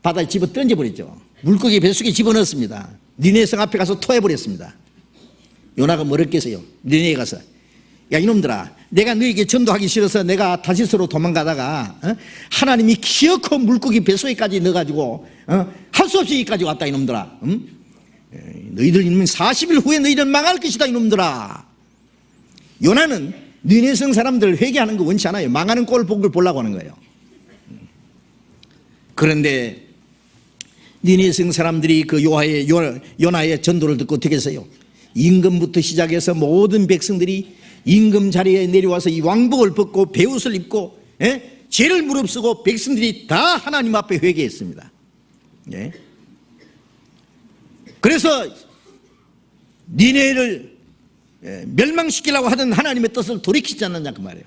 바다에 집어 던져버렸죠. 물고기 뱃속에 집어넣었습니다. 니네 성 앞에 가서 토해버렸습니다. 요나가 뭐라 했겠어요? 니네에 가서 야 이놈들아 내가 너에게 전도하기 싫어서 내가 다시스로 도망가다가 하나님이 기어코 물고기 뱃속에까지 넣어가지고 할 수 없이 여기까지 왔다 이놈들아. 너희들 이놈 40일 후에 너희들 망할 것이다 이놈들아. 요나는 니네성 사람들 회개하는 거 원치 않아요. 망하는 꼴 보기를 보려고 하는 거예요. 그런데 니네성 사람들이 그 요나의 전도를 듣고 어떻게 했어요? 임금부터 시작해서 모든 백성들이 임금 자리에 내려와서 이 왕복을 벗고 베옷을 입고 죄를 무릅쓰고 백성들이 다 하나님 앞에 회개했습니다. 그래서 니네를 멸망시키려고 하던 하나님의 뜻을 돌이키지 않느냐 그 말이에요.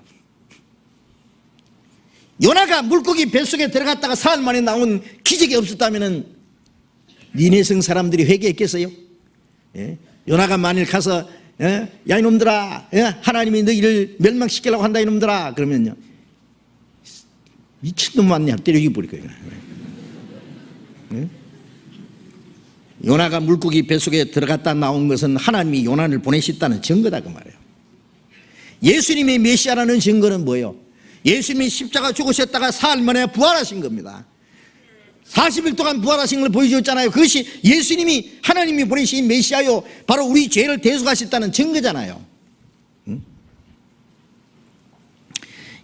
요나가 물고기 뱃속에 들어갔다가 사흘 만에 나온 기적이 없었다면 니네성 사람들이 회개했겠어요? 요나가 만일 가서 야 이놈들아 하나님이 너희를 멸망시키려고 한다 이놈들아 그러면요 미친놈 맞냐 때려 죽여버릴 거예요. 요나가 물고기 뱃속에 들어갔다 나온 것은 하나님이 요나를 보내셨다는 증거다 그 말이에요. 예수님의 메시아라는 증거는 뭐예요? 예수님이 십자가 죽으셨다가 사흘 만에 부활하신 겁니다. 40일 동안 부활하신 걸 보여주었잖아요. 그것이 예수님이 하나님이 보내신 메시아요 바로 우리 죄를 대속하셨다는 증거잖아요.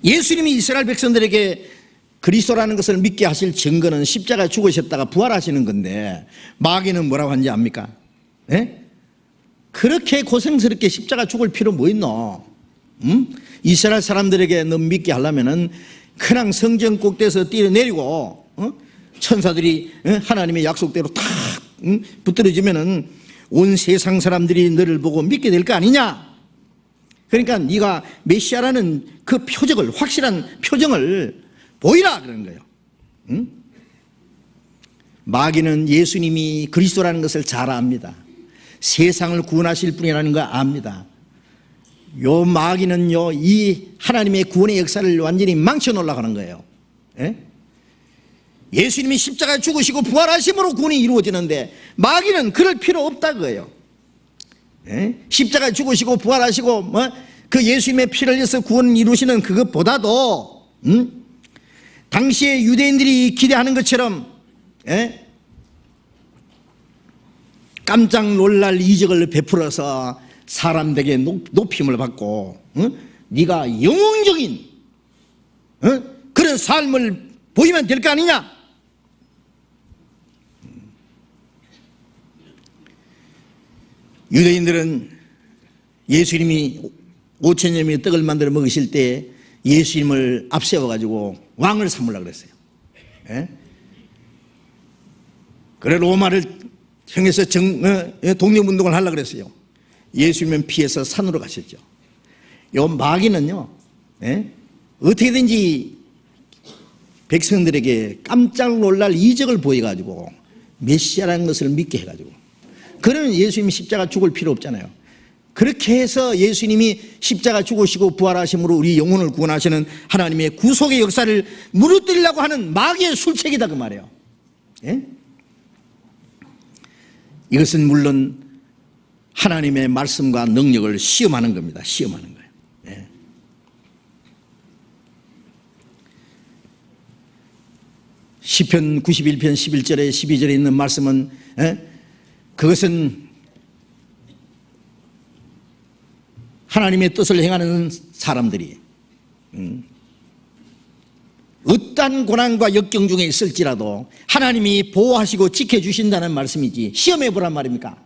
예수님이 이스라엘 백성들에게 그리스도라는 것을 믿게 하실 증거는 십자가에 죽으셨다가 부활하시는 건데 마귀는 뭐라고 하는지 압니까? 그렇게 고생스럽게 십자가 죽을 필요 뭐 있노? 이스라엘 사람들에게 너 믿게 하려면은 그냥 성전 꼭대에서 뛰어내리고 천사들이 하나님의 약속대로 탁 붙들어지면은 온 세상 사람들이 너를 보고 믿게 될 거 아니냐. 그러니까 네가 메시아라는 그 표적을, 확실한 표정을 보이라 그러는 거예요. 응? 마귀는 예수님이 그리스도라는 것을 잘 압니다. 세상을 구원하실 분이라는 걸 압니다. 요 마귀는요, 이 하나님의 구원의 역사를 완전히 망쳐 놓으려고 하는 거예요. 예? 예수님이 십자가에 죽으시고 부활하심으로 구원이 이루어지는데 마귀는 그럴 필요 없다 그거예요. 예? 십자가에 죽으시고 부활하시고 그 예수님의 피를 흘려서 구원을 이루시는 그것보다도 당시에 유대인들이 기대하는 것처럼 예? 깜짝 놀랄 이적을 베풀어서 사람들에게 높임을 받고 네가 영웅적인 그런 삶을 보이면 될 거 아니냐. 유대인들은 예수님이 5,000여 명의 떡을 만들어 먹으실 때 예수님을 앞세워가지고 왕을 삼으려고 그랬어요. 예? 그래 로마를 향해서 독립운동을 하려고 그랬어요. 예수님은 피해서 산으로 가셨죠. 요 마귀는요, 예? 어떻게든지 백성들에게 깜짝 놀랄 이적을 보여가지고 메시아라는 것을 믿게 해가지고, 그러면 예수님이 십자가 죽을 필요 없잖아요. 그렇게 해서 예수님이 십자가 죽으시고 부활하심으로 우리 영혼을 구원하시는 하나님의 구속의 역사를 무너뜨리려고 하는 마귀의 술책이다 그 말이에요. 예? 이것은 물론 하나님의 말씀과 능력을 시험하는 겁니다. 시험하는 거예요. 예. 시편 91편 11절에 12절에 있는 말씀은 그것은 하나님의 뜻을 행하는 사람들이 어떠한 고난과 역경 중에 있을지라도 하나님이 보호하시고 지켜주신다는 말씀이지 시험해 보란 말입니까?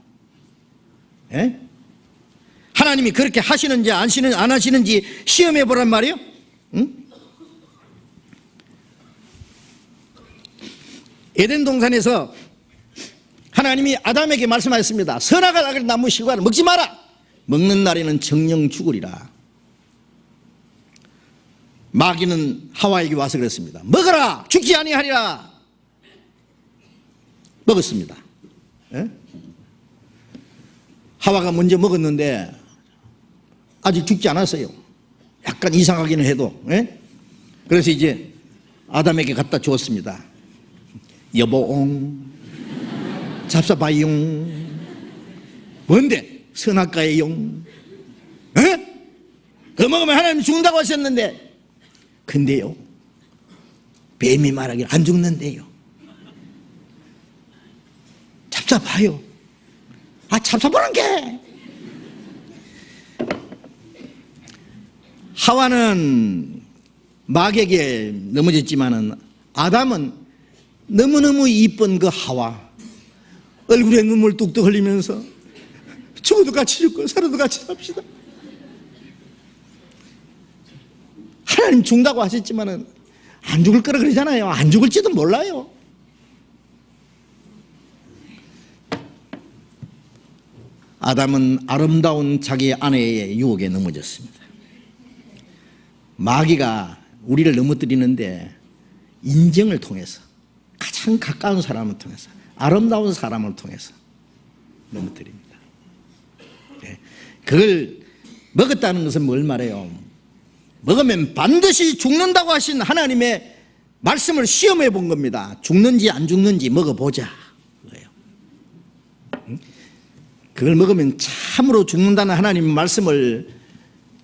예? 하나님이 그렇게 하시는지 안 하시는지 시험해 보란 말이에요? 응? 에덴 동산에서 하나님이 아담에게 말씀하셨습니다. 선악을 알게 나무 실과를 먹지 마라. 먹는 날에는 정령 죽으리라. 마귀는 하와에게 와서 그랬습니다. 먹어라, 죽지 아니하리라. 먹었습니다. 예? 하와가 먼저 먹었는데 아직 죽지 않았어요. 약간 이상하기는 해도. 예? 그래서 이제 아담에게 갖다 주었습니다. 여보옹, 잡숴봐용. 뭔데? 선악과의 용. 에? 그거 먹으면 하나님 죽는다고 하셨는데, 근데요, 뱀이 말하길 안 죽는데요. 잡숴봐요. 잡숴보는 게. 하와는 마귀에게 넘어졌지만은 아담은 너무너무 이쁜 그 하와, 얼굴에 눈물 뚝뚝 흘리면서 죽어도 같이 죽고 살아도 같이 삽시다. 하나님 죽는다고 하셨지만은 안 죽을 거라 그러잖아요. 안 죽을지도 몰라요. 아담은 아름다운 자기 아내의 유혹에 넘어졌습니다. 마귀가 우리를 넘어뜨리는데 인정을 통해서, 가장 가까운 사람을 통해서, 아름다운 사람을 통해서 넘어뜨립니다. 그걸 먹었다는 것은 뭘 말해요? 먹으면 반드시 죽는다고 하신 하나님의 말씀을 시험해 본 겁니다. 죽는지 안 죽는지 먹어보자. 그걸 먹으면 참으로 죽는다는 하나님의 말씀을,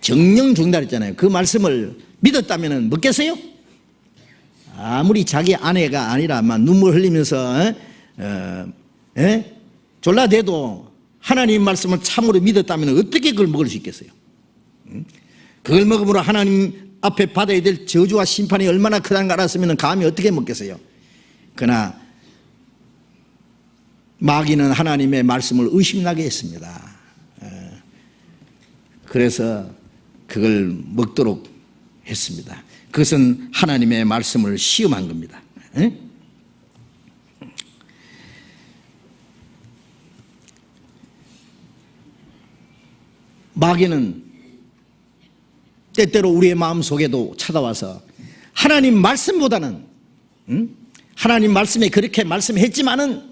정령 죽는다 했잖아요. 그 말씀을 믿었다면 먹겠어요? 아무리 자기 아내가 아니라 막 눈물 흘리면서 졸라대도 하나님 말씀을 참으로 믿었다면 어떻게 그걸 먹을 수 있겠어요? 그걸 먹음으로 하나님 앞에 받아야 될 저주와 심판이 얼마나 크다는 걸 알았으면 감히 어떻게 먹겠어요? 그러나 마귀는 하나님의 말씀을 의심나게 했습니다. 그래서 그걸 먹도록 했습니다. 그것은 하나님의 말씀을 시험한 겁니다. 에? 마귀는 때때로 우리의 마음속에도 찾아와서 하나님 말씀보다는 하나님 말씀에 그렇게 말씀했지만은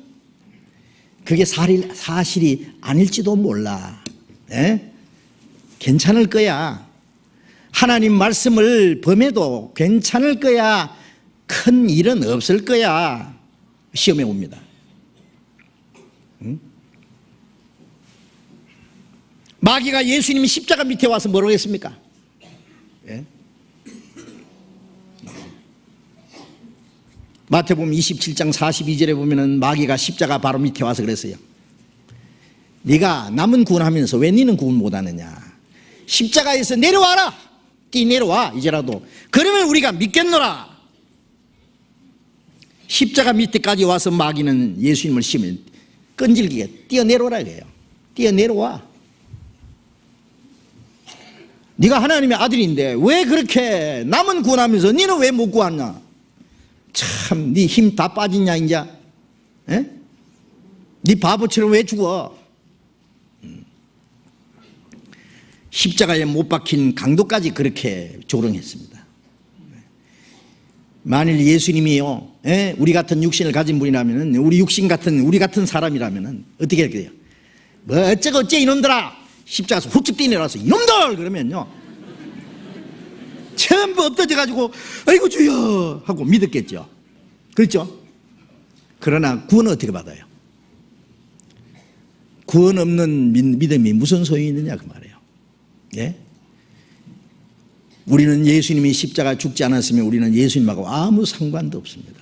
그게 사실이 아닐지도 몰라. 에? 괜찮을 거야. 하나님 말씀을 범해도 괜찮을 거야. 큰 일은 없을 거야. 시험해 옵니다. 마귀가 예수님이 십자가 밑에 와서 뭐라고 했습니까? 예? 마태복음 27장 42절에 보면은 마귀가 십자가 바로 밑에 와서 그랬어요. 네가 남은 구원하면서 왜 너는 구원 못하느냐? 십자가에서 내려와라. 뛰 내려와 이제라도. 그러면 우리가 믿겠노라. 십자가 밑에까지 와서 마귀는 예수님을 시험해 끈질기게 뛰어내려오라 이래요. 뛰어내려와. 네가 하나님의 아들인데 왜 그렇게 남은 구원하면서 너는 왜 못 구하냐? 참, 네 힘 다 빠지냐 이제? 에? 네 바보처럼 왜 죽어? 십자가에 못 박힌 강도까지 그렇게 조롱했습니다. 만일 예수님이요, 우리 같은 육신을 가진 분이라면, 우리 육신 같은 우리 같은 사람이라면 어떻게 할까요? 뭐 어쩌고 어째 이놈들아, 십자가에서 훌쩍 뛰내려와서 이놈들 그러면요 전부 엎어져 가지고 아이고 주여 하고 믿었겠죠. 그렇죠? 그러나 구원은 어떻게 받아요? 구원 없는 믿음이 무슨 소용이 있느냐 그 말이에요. 예? 우리는 예수님이 십자가 죽지 않았으면 우리는 예수님하고 아무 상관도 없습니다.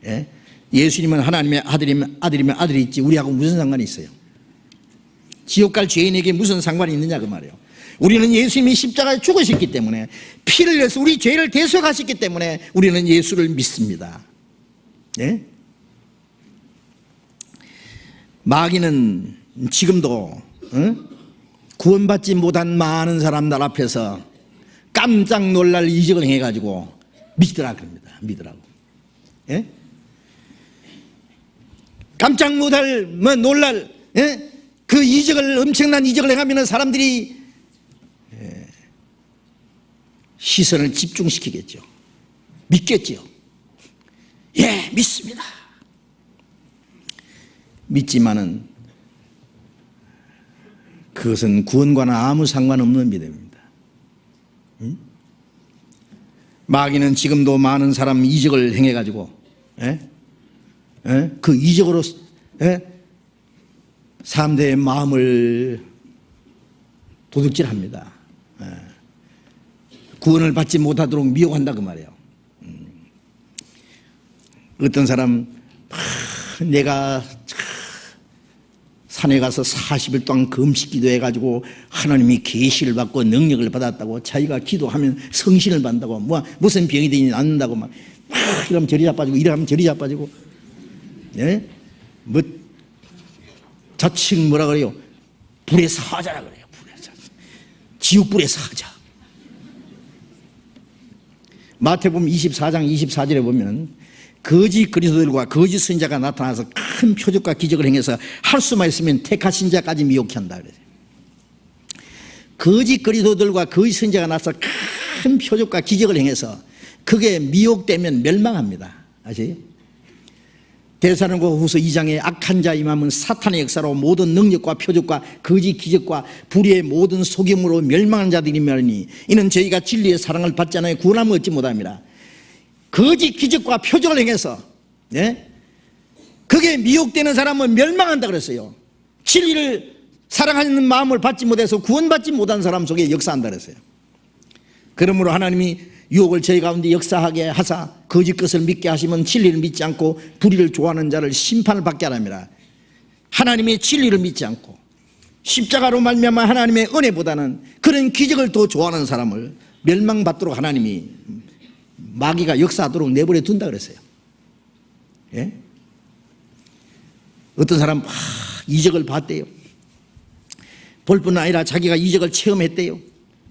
예? 예수님은 하나님의 아들이면 아들이 있지 우리하고 무슨 상관이 있어요? 지옥 갈 죄인에게 무슨 상관이 있느냐 그 말이에요. 우리는 예수님이 십자가에 죽으셨기 때문에 피를 흘려서 우리 죄를 대속하셨기 때문에 우리는 예수를 믿습니다. 예? 마귀는 지금도 구원받지 못한 많은 사람들 앞에서 깜짝 놀랄 이적을 행해가지고 믿더라 그럽니다. 믿으라고. 예? 깜짝 놀랄 예? 그 이적을 엄청난 이적을 행하면 사람들이 시선을 집중시키겠죠. 믿겠죠. 예, 믿습니다. 믿지만은 그것은 구원과는 아무 상관없는 믿음입니다. 마귀는 지금도 많은 사람 이적을 행해가지고 그 이적으로 사람들의 마음을 도둑질합니다. 구원을 받지 못하도록 미혹한다 그 말이에요. 어떤 사람 내가 산에 가서 40일 동안 금식 기도해가지고 하나님이 계시를 받고 능력을 받았다고 자기가 기도하면 성신을 받는다고 무슨 병이 되니 낫는다고 막 이러면 저리 자빠지고 이러면 저리 자빠지고 예? 뭐 자칭 뭐라 그래요? 불의 사자라 그래요. 불의 사자. 지옥불의 사자. 마태복음 24장 24절에 보면 거짓 그리스도들과 거짓 선지자가 나타나서 큰 표적과 기적을 행해서 할 수만 있으면 택하신 자까지 미혹해 한다 그래요. 거짓 그리스도들과 거짓 선지자가 나서 큰 표적과 기적을 행해서 그게 미혹되면 멸망합니다. 아시죠? 데살로니가 후서 2장에 악한 자 임함은 사탄의 역사로 모든 능력과 표적과 거짓 기적과 불의의 모든 속임으로 멸망한 자들이며니 이는 저희가 진리의 사랑을 받지 않아 구원함을 얻지 못합니다. 거짓 기적과 표적을 행해서 그게 미혹되는 사람은 멸망한다 그랬어요. 진리를 사랑하는 마음을 받지 못해서 구원받지 못한 사람 속에 역사한다 그랬어요. 그러므로 하나님이 유혹을 저희 가운데 역사하게 하사 거짓 것을 믿게 하시면 진리를 믿지 않고 불의를 좋아하는 자를 심판을 받게 하랍니다. 하나님의 진리를 믿지 않고 십자가로 말미암아 하나님의 은혜보다는 그런 기적을 더 좋아하는 사람을 멸망받도록 하나님이 마귀가 역사하도록 내버려 둔다 그랬어요. 예? 어떤 사람 이적을 봤대요. 볼 뿐 아니라 자기가 이적을 체험했대요.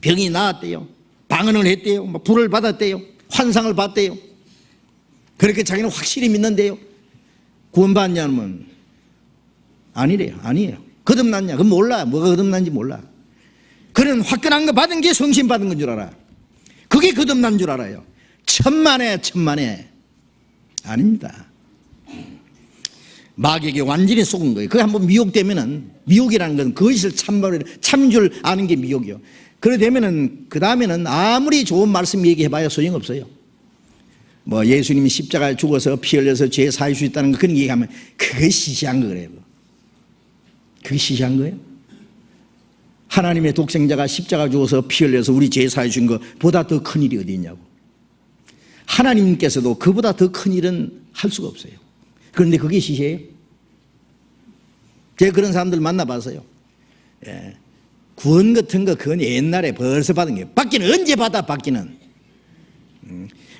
병이 나았대요. 방언을 했대요. 불을 받았대요. 환상을 봤대요. 그렇게 자기는 확실히 믿는데요. 구원받냐면 아니래요. 아니에요. 거듭났냐? 그건 몰라. 뭐가 거듭난지 몰라. 그는 화끈한 거 받은 게 성신 받은 건 줄 알아. 그게 거듭난 줄 알아요. 천만에 아닙니다. 마귀에게 완전히 속은 거예요. 그게 한번 미혹되면은, 미혹이라는 건 그것을 참인 줄 아는 게 미혹이요. 그래 되면은 그 다음에는 아무리 좋은 말씀 얘기해봐야 소용없어요. 뭐 예수님이 십자가에 죽어서 피 흘려서 죄 사할 수 있다는 거 그런 얘기하면 그게 시시한 거 그래요. 그게 시시한 거예요. 하나님의 독생자가 십자가 죽어서 피 흘려서 우리 죄 사해 준 것보다 더 큰 일이 어디 있냐고. 하나님께서도 그보다 더 큰 일은 할 수가 없어요. 그런데 그게 시시해요. 제가 그런 사람들 만나봐서요. 예. 구원 같은 거 그건 옛날에 벌써 받은 게, 받기는 언제 받아 받기는.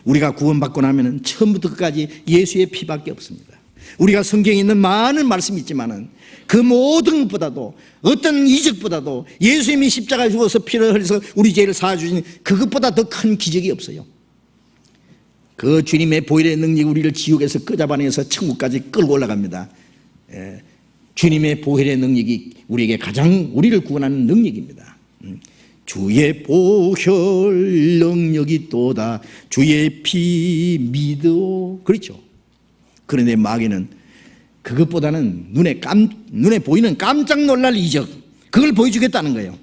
우리가 구원받고 나면은 처음부터 끝까지 예수의 피밖에 없습니다. 우리가 성경에 있는 많은 말씀이 있지만은 그 모든 것보다도, 어떤 이적보다도 예수님이 십자가에 죽어서 피를 흘려서 우리 죄를 사해주신 그것보다 더 큰 기적이 없어요. 그 주님의 보혈의 능력이 우리를 지옥에서 끄잡아내서 천국까지 끌고 올라갑니다. 예. 주님의 보혈의 능력이 우리에게 가장 우리를 구원하는 능력입니다. 주의 보혈 능력이 또다 주의 피 믿어. 그렇죠. 그런데 마귀는 그것보다는 눈에 보이는 깜짝 놀랄 이적, 그걸 보여주겠다는 거예요.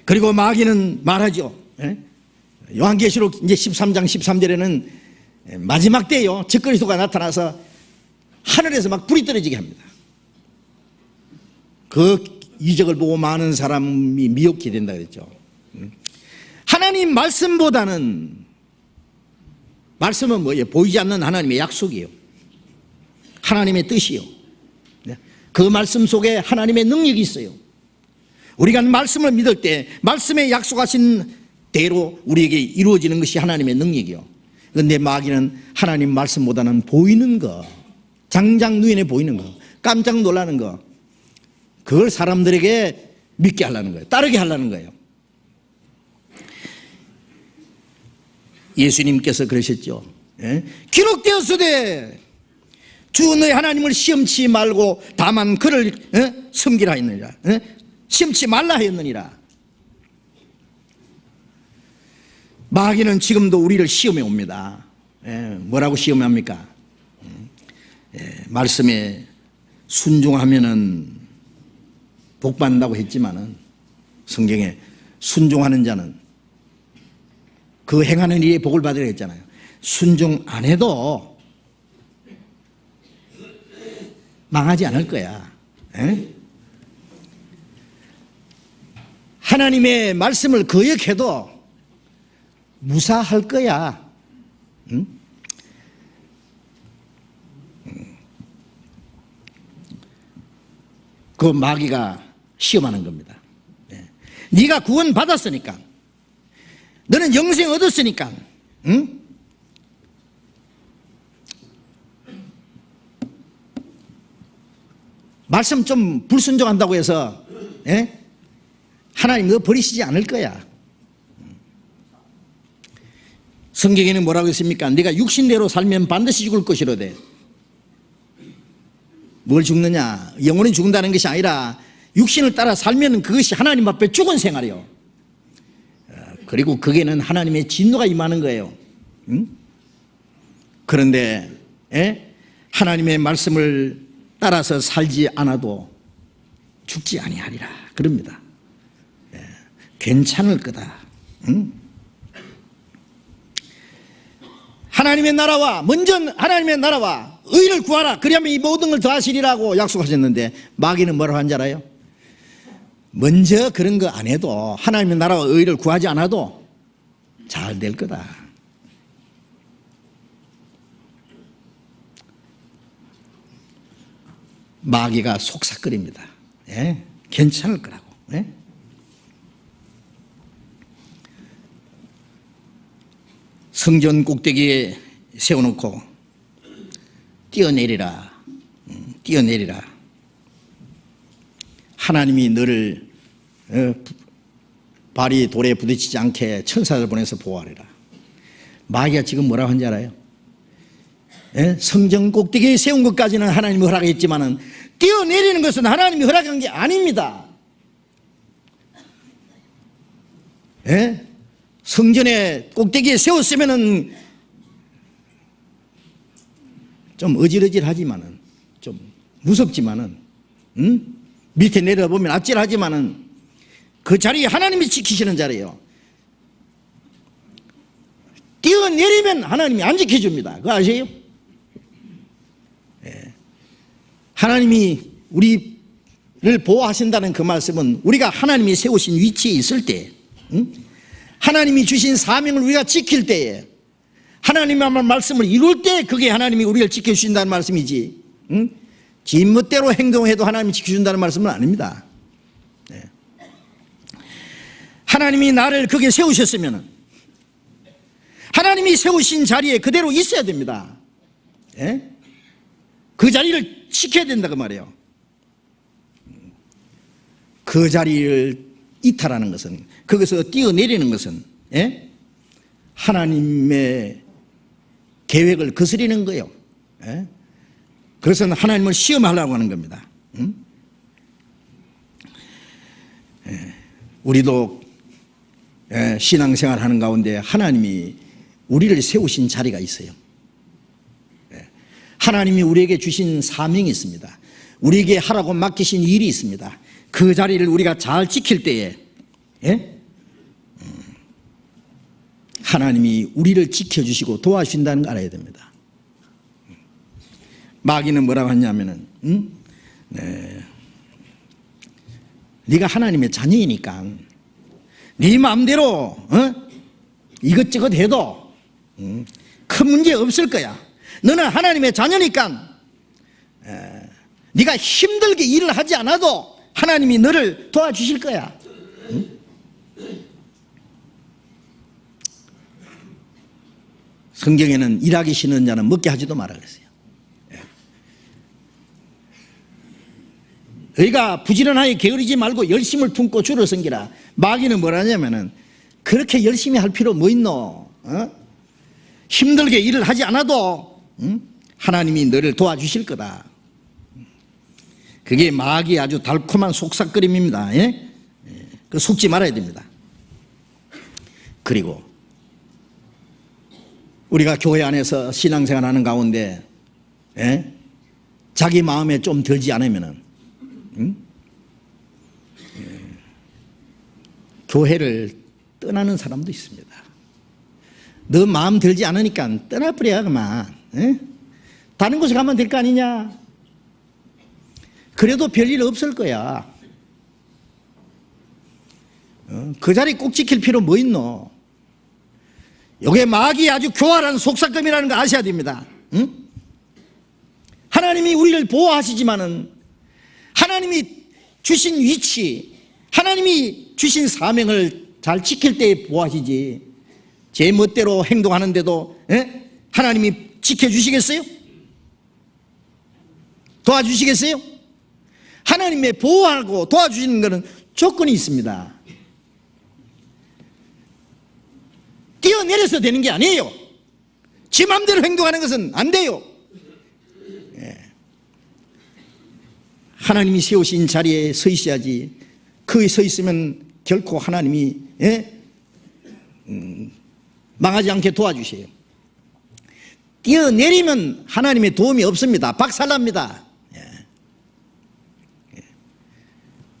그리고 마귀는 말하죠. 예? 요한계시록 이제 13장 13절에는 마지막 때요, 적그리스도가 나타나서 하늘에서 막 불이 떨어지게 합니다. 그 이적을 보고 많은 사람이 미혹이 된다 그랬죠. 하나님 말씀보다는, 말씀은 뭐예요? 보이지 않는 하나님의 약속이에요. 하나님의 뜻이요. 그 말씀 속에 하나님의 능력이 있어요. 우리가 말씀을 믿을 때 말씀에 약속하신 대로 우리에게 이루어지는 것이 하나님의 능력이요. 그런데 마귀는 하나님 말씀보다는 보이는 거, 장장 눈에 보이는 거, 깜짝 놀라는 거, 그걸 사람들에게 믿게 하려는 거예요. 따르게 하려는 거예요. 예수님께서 그러셨죠. 예? 기록되었으되 주 너의 하나님을 시험치 말고 다만 그를 섬기라 했느니라. 시험치 말라 했느니라. 마귀는 지금도 우리를 시험해 옵니다. 뭐라고 시험합니까? 말씀에 순종하면은 복 받는다고 했지만은 성경에 순종하는 자는 그 행하는 일에 복을 받으라 했잖아요. 순종 안 해도 망하지 않을 거야. 하나님의 말씀을 거역해도 무사할 거야. 그 마귀가 시험하는 겁니다. 네가 구원 받았으니까, 너는 영생 얻었으니까, 응? 말씀 좀 불순종한다고 해서 하나님 너 버리시지 않을 거야. 성경에는 뭐라고 했습니까? 네가 육신대로 살면 반드시 죽을 것이로되. 뭘 죽느냐? 영혼이 죽는다는 것이 아니라 육신을 따라 살면 그것이 하나님 앞에 죽은 생활이요. 그리고 거기에는 하나님의 진노가 임하는 거예요. 응? 그런데 하나님의 말씀을 따라서 살지 않아도 죽지 아니하리라 그럽니다. 괜찮을 거다. 응? 하나님의 나라와, 먼저 하나님의 나라와 의를 구하라. 그러면 이 모든 걸 더하시리라고 약속하셨는데 마귀는 뭐라고 한 줄 알아요? 먼저 그런 거 안 해도, 하나님의 나라와 의를 구하지 않아도 잘 될 거다. 마귀가 속삭거립니다. 괜찮을 거라고. 성전 꼭대기에 세워놓고 뛰어내리라. 뛰어내리라. 하나님이 너를 발이 돌에 부딪히지 않게 천사를 보내서 보호하리라. 마귀가 지금 뭐라고 한지 알아요? 예? 성전 꼭대기에 세운 것까지는 하나님이 허락했지만은 뛰어내리는 것은 하나님이 허락한 게 아닙니다. 예? 성전의 꼭대기에 세웠으면은 좀 어질어질하지만은 좀 무섭지만은 밑에 내려보면 아찔하지만은 그 자리에 하나님이 지키시는 자리예요. 뛰어내리면 하나님이 안 지켜줍니다. 그거 아세요? 예. 하나님이 우리를 보호하신다는 그 말씀은 우리가 하나님이 세우신 위치에 있을 때, 하나님이 주신 사명을 우리가 지킬 때에, 하나님의 말씀을 이룰 때 그게 하나님이 우리를 지켜주신다는 말씀이지, 지 멋대로 행동해도 하나님이 지켜준다는 말씀은 아닙니다. 네. 하나님이 나를 거기에 세우셨으면 하나님이 세우신 자리에 그대로 있어야 됩니다. 예? 그 자리를 지켜야 된다 그 말이에요. 그 자리를 이탈하는 것은, 거기서 뛰어내리는 것은, 예? 하나님의 계획을 거스리는 거예요. 예? 그것은 하나님을 시험하려고 하는 겁니다. 예. 우리도 신앙생활 하는 가운데 하나님이 우리를 세우신 자리가 있어요. 하나님이 우리에게 주신 사명이 있습니다. 우리에게 하라고 맡기신 일이 있습니다. 그 자리를 우리가 잘 지킬 때에 하나님이 우리를 지켜주시고 도와주신다는 걸 알아야 됩니다. 마귀는 뭐라고 하냐면은 네가 하나님의 자녀이니까 네 마음대로 이것저것 해도 큰 문제 없을 거야. 너는 하나님의 자녀니까 네가 힘들게 일을 하지 않아도 하나님이 너를 도와주실 거야. 성경에는 일하기 싫은 자는 먹게 하지도 마라 그랬어요. 너희가 부지런하게 게으르지 말고 열심을 품고 주를 섬기라. 마귀는 뭐라냐면은 그렇게 열심히 할 필요 뭐 있노? 힘들게 일을 하지 않아도 하나님이 너를 도와주실 거다. 그게 마귀의 아주 달콤한 속삭거림입니다. 예? 그 속지 말아야 됩니다. 그리고 우리가 교회 안에서 신앙생활 하는 가운데 자기 마음에 좀 들지 않으면은 교회를 떠나는 사람도 있습니다. 너 마음 들지 않으니까 떠나버려 그만. 다른 곳에 가면 될 거 아니냐. 그래도 별일 없을 거야. 그 자리 꼭 지킬 필요 뭐 있노. 이게 마귀의 아주 교활한 속삭임이라는 거 아셔야 됩니다. 하나님이 우리를 보호하시지만은 하나님이 주신 위치, 하나님이 주신 사명을 잘 지킬 때에 보호하시지, 제 멋대로 행동하는데도 하나님이 지켜주시겠어요? 도와주시겠어요? 하나님의 보호하고 도와주시는 것은 조건이 있습니다. 뛰어내려서 되는 게 아니에요. 지 마음대로 행동하는 것은 안 돼요. 하나님이 세우신 자리에 서 있어야지. 거기 서 있으면 결코 하나님이 망하지 않게 도와주세요. 뛰어내리면 하나님의 도움이 없습니다. 박살납니다.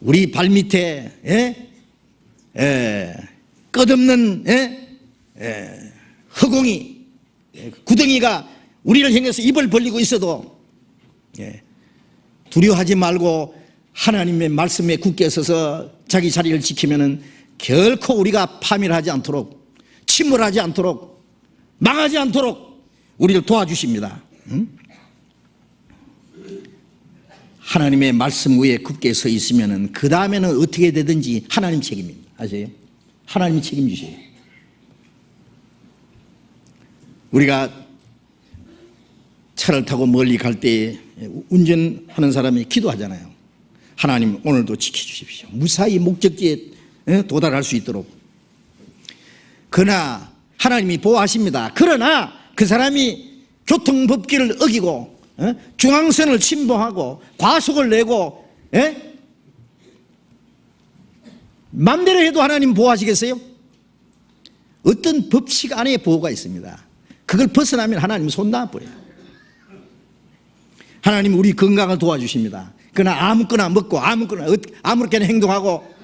우리 발밑에 끝없는 허공이, 구덩이가 우리를 향해서 입을 벌리고 있어도 두려워하지 말고 하나님의 말씀에 굳게 서서 자기 자리를 지키면은 결코 우리가 파멸하지 않도록, 침몰하지 않도록, 망하지 않도록 우리를 도와주십니다. 하나님의 말씀 위에 굳게 서 있으면은 그 다음에는 어떻게 되든지 하나님 책임입니다. 아세요? 하나님이 책임지세요. 우리가 차를 타고 멀리 갈 때 운전하는 사람이 기도하잖아요. 하나님 오늘도 지켜주십시오. 무사히 목적지에 도달할 수 있도록. 그러나 하나님이 보호하십니다. 그러나 그 사람이 교통법규를 어기고 중앙선을 침범하고 과속을 내고 맘대로 해도 하나님 보호하시겠어요? 어떤 법칙 안에 보호가 있습니다. 그걸 벗어나면 하나님 손 놔버려요. 하나님 우리 건강을 도와주십니다. 그러나 아무거나 먹고 아무렇게나 행동하고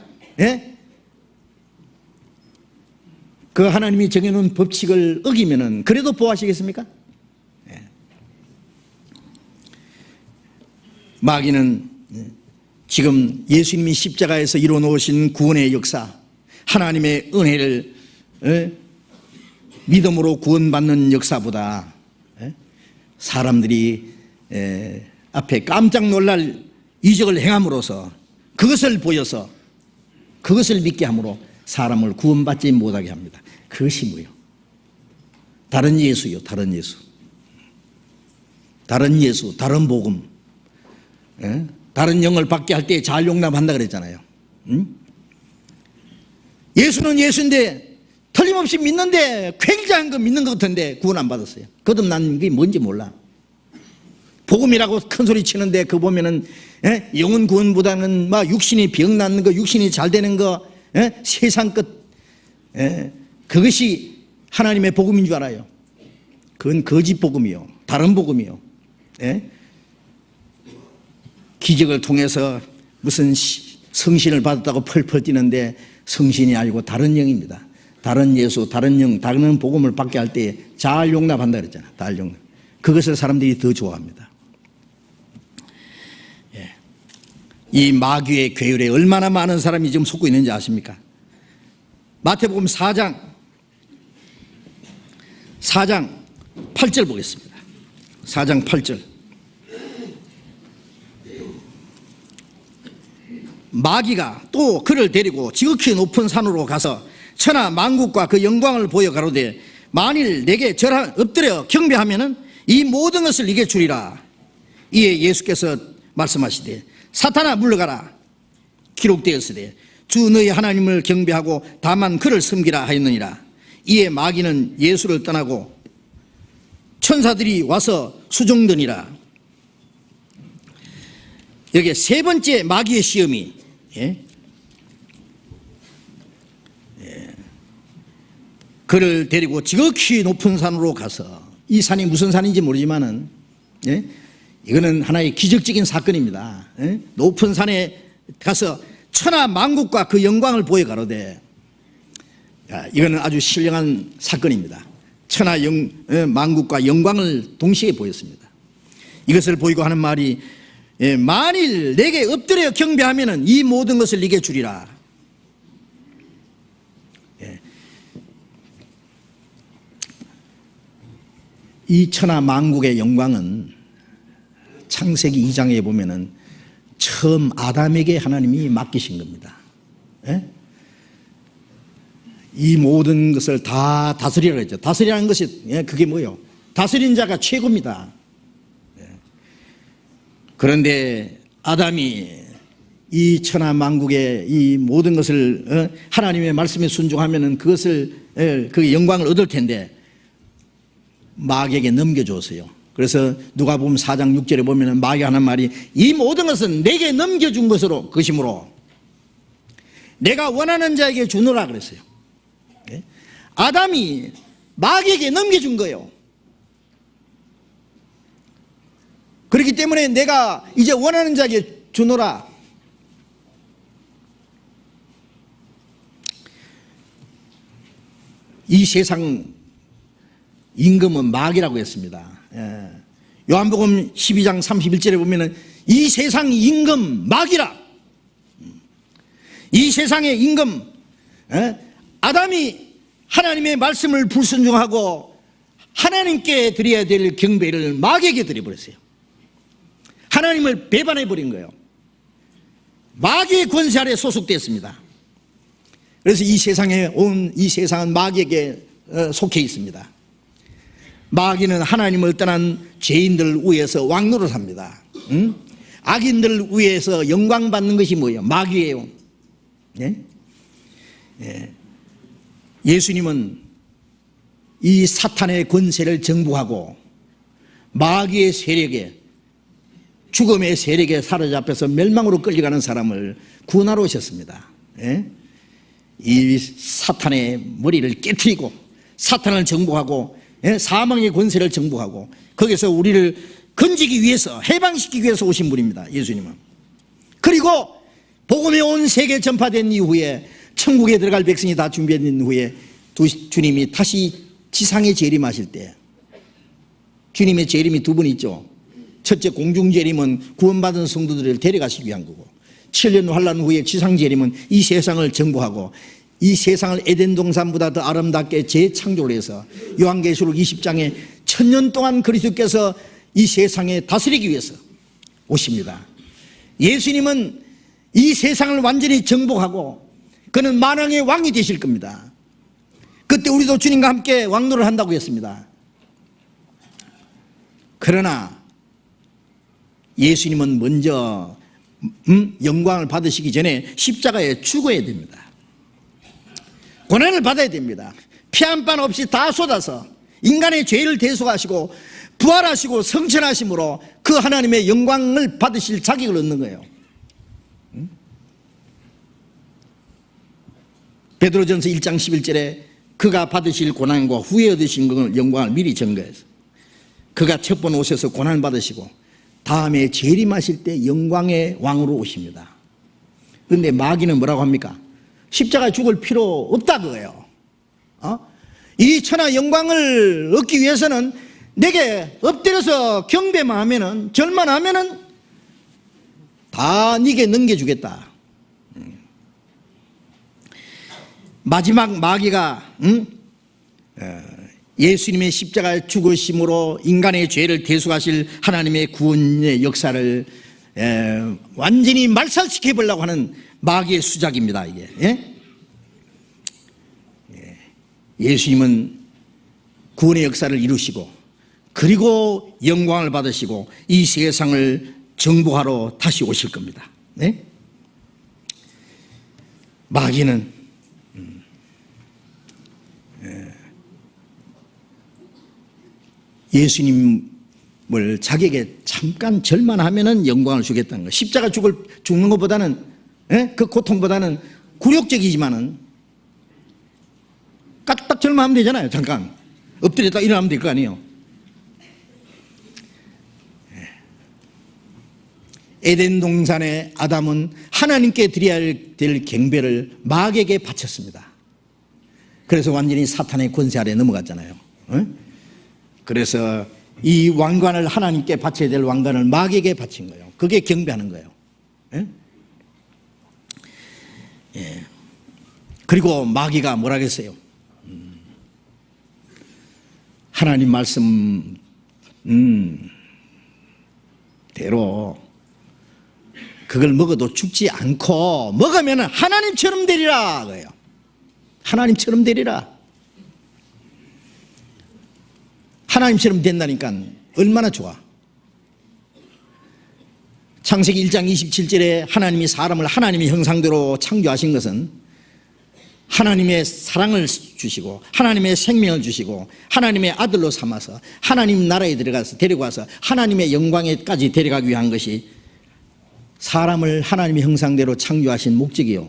그 하나님이 정해놓은 법칙을 어기면은 그래도 보호하시겠습니까? 마귀는 지금 예수님이 십자가에서 이루어놓으신 구원의 역사, 하나님의 은혜를 믿음으로 구원받는 역사보다 사람들이 앞에 깜짝 놀랄 이적을 행함으로써 그것을 보여서 그것을 믿게 함으로 사람을 구원받지 못하게 합니다. 그것이 뭐예요? 다른 예수요. 다른 예수. 다른 예수, 다른 복음. 다른 영을 받게 할 때 잘 용납한다 그랬잖아요. 예수는 예수인데 틀림없이 믿는데 굉장한 거 믿는 것 같은데 구원 안 받았어요. 거듭난 게 뭔지 몰라. 복음이라고 큰 소리 치는데 그거 보면은 영혼 구원보다는 막 육신이 병 낫는 거, 육신이 잘 되는 거, 세상 끝, 그것이 하나님의 복음인 줄 알아요. 그건 거짓 복음이요. 다른 복음이요. 기적을 통해서 무슨 성신을 받았다고 펄펄 뛰는데 성신이 아니고 다른 영입니다. 다른 예수, 다른 영, 다른 복음을 받게 할 때 잘 용납한다 그랬잖아. 잘 용납. 그것을 사람들이 더 좋아합니다. 이 마귀의 괴율에 얼마나 많은 사람이 지금 속고 있는지 아십니까? 마태복음 4장 8절 보겠습니다. 4장 8절. 마귀가 또 그를 데리고 지극히 높은 산으로 가서 천하 만국과 그 영광을 보여 가로되 만일 내게 엎드려 경배하면은 이 모든 것을 이게 주리라. 이에 예수께서 말씀하시되 사탄아 물러가라. 기록되었으되 주 너희 하나님을 경배하고 다만 그를 섬기라 하였느니라. 이에 마귀는 예수를 떠나고 천사들이 와서 수종드니라. 여기 세 번째 마귀의 시험이 그를 데리고 지극히 높은 산으로 가서, 이 산이 무슨 산인지 모르지만은 이거는 하나의 기적적인 사건입니다. 높은 산에 가서 천하 만국과 그 영광을 보여 가로되, 이거는 아주 신령한 사건입니다. 천하 만국과 영광을 동시에 보였습니다. 이것을 보이고 하는 말이 만일 내게 엎드려 경배하면은 이 모든 것을 네게 주리라. 이 천하 만국의 영광은 창세기 2장에 보면은 처음 아담에게 하나님이 맡기신 겁니다. 이 모든 것을 다 다스리라고 했죠. 다스리라는 것이 그게 뭐예요? 다스린 자가 최고입니다. 그런데 아담이 이 천하 만국의 이 모든 것을 하나님의 말씀에 순종하면은 그것을 그 영광을 얻을 텐데 마귀에게 넘겨줬어요. 그래서 누가복음 4장 6절에 보면은 마귀가 하는 말이 이 모든 것은 내게 넘겨준 것이므로 내가 원하는 자에게 주노라 그랬어요. 아담이 마귀에게 넘겨준 거예요. 그렇기 때문에 내가 이제 원하는 자에게 주노라. 이 세상 임금은 마귀라고 했습니다. 요한복음 12장 31절에 보면은 이 세상 임금 마귀라. 이 세상의 임금 아담이 하나님의 말씀을 불순종하고 하나님께 드려야 될 경배를 마귀에게 드려버렸어요. 하나님을 배반해버린 거예요. 마귀의 권세 아래 소속되었습니다. 그래서 이 세상에 온 이 세상은 마귀에게 속해 있습니다. 마귀는 하나님을 떠난 죄인들 위에서 왕노릇 합니다. 악인들 위에서 영광 받는 것이 뭐예요? 마귀예요. 예수님은 이 사탄의 권세를 정복하고 마귀의 세력에, 죽음의 세력에 사로잡혀서 멸망으로 끌려가는 사람을 구원하러 오셨습니다. 이 사탄의 머리를 깨트리고 사탄을 정복하고 사망의 권세를 정복하고 거기서 우리를 건지기 위해서, 해방시키기 위해서 오신 분입니다. 예수님은. 그리고 복음이 온 세계에 전파된 이후에 천국에 들어갈 백성이 다 준비된 후에 주님이 다시 지상에 재림하실 때, 주님의 재림이 두 번 있죠. 첫째 공중 재림은 구원받은 성도들을 데려가시기 위한 거고, 7년 환란 후에 지상 재림은 이 세상을 정복하고 이 세상을 에덴 동산보다 더 아름답게 재창조를 해서 요한계시록 20장에 1000년 동안 그리스도께서 이 세상에 다스리기 위해서 오십니다. 예수님은 이 세상을 완전히 정복하고 그는 만왕의 왕이 되실 겁니다. 그때 우리도 주님과 함께 왕노를 한다고 했습니다. 그러나 예수님은 먼저 영광을 받으시기 전에 십자가에 죽어야 됩니다. 고난을 받아야 됩니다. 피 한 방 없이 다 쏟아서 인간의 죄를 대속하시고 부활하시고 성천하심으로 그 하나님의 영광을 받으실 자격을 얻는 거예요. 베드로전서 1장 11절에 그가 받으실 고난과 후에 얻으신 영광을 미리 증거해서 그가 첫 번 오셔서 고난을 받으시고 다음에 재림하실 때 영광의 왕으로 오십니다. 그런데 마귀는 뭐라고 합니까? 십자가에 죽을 필요 없다 그거예요. 이 천하 영광을 얻기 위해서는 내게 엎드려서 경배만 하면은, 절만 하면은 다 네게 넘겨주겠다. 마지막 마귀가 예수님의 십자가에 죽으심으로 인간의 죄를 대속하실 하나님의 구원의 역사를 완전히 말살시켜 보려고 하는 마귀의 수작입니다. 이게. 예수님은 구원의 역사를 이루시고 그리고 영광을 받으시고 이 세상을 정복하러 다시 오실 겁니다. 마귀는 예수님을 자기에게 잠깐 절만하면은 영광을 주겠다는 거. 십자가 죽는 것보다는, 그 고통보다는 굴욕적이지만은 까딱 절만하면 되잖아요. 잠깐 엎드렸다 일어나면 될 거 아니에요. 에덴 동산의 아담은 하나님께 드려야 될 경배를 마귀에게 바쳤습니다. 그래서 완전히 사탄의 권세 아래 넘어갔잖아요. 그래서 이 왕관을, 하나님께 바쳐야 될 왕관을 마귀에게 바친 거예요. 그게 경배하는 거예요. 그리고 마귀가 뭐라 그랬어요? 하나님 말씀 대로 그걸 먹어도 죽지 않고 먹으면 하나님처럼 되리라 그래요. 하나님처럼 되리라. 하나님처럼 된다니까 얼마나 좋아. 창세기 1장 27절에 하나님이 사람을 하나님의 형상대로 창조하신 것은 하나님의 사랑을 주시고 하나님의 생명을 주시고 하나님의 아들로 삼아서 하나님 나라에 데리고 와서 하나님의 영광에까지 데려가기 위한 것이 사람을 하나님의 형상대로 창조하신 목적이요.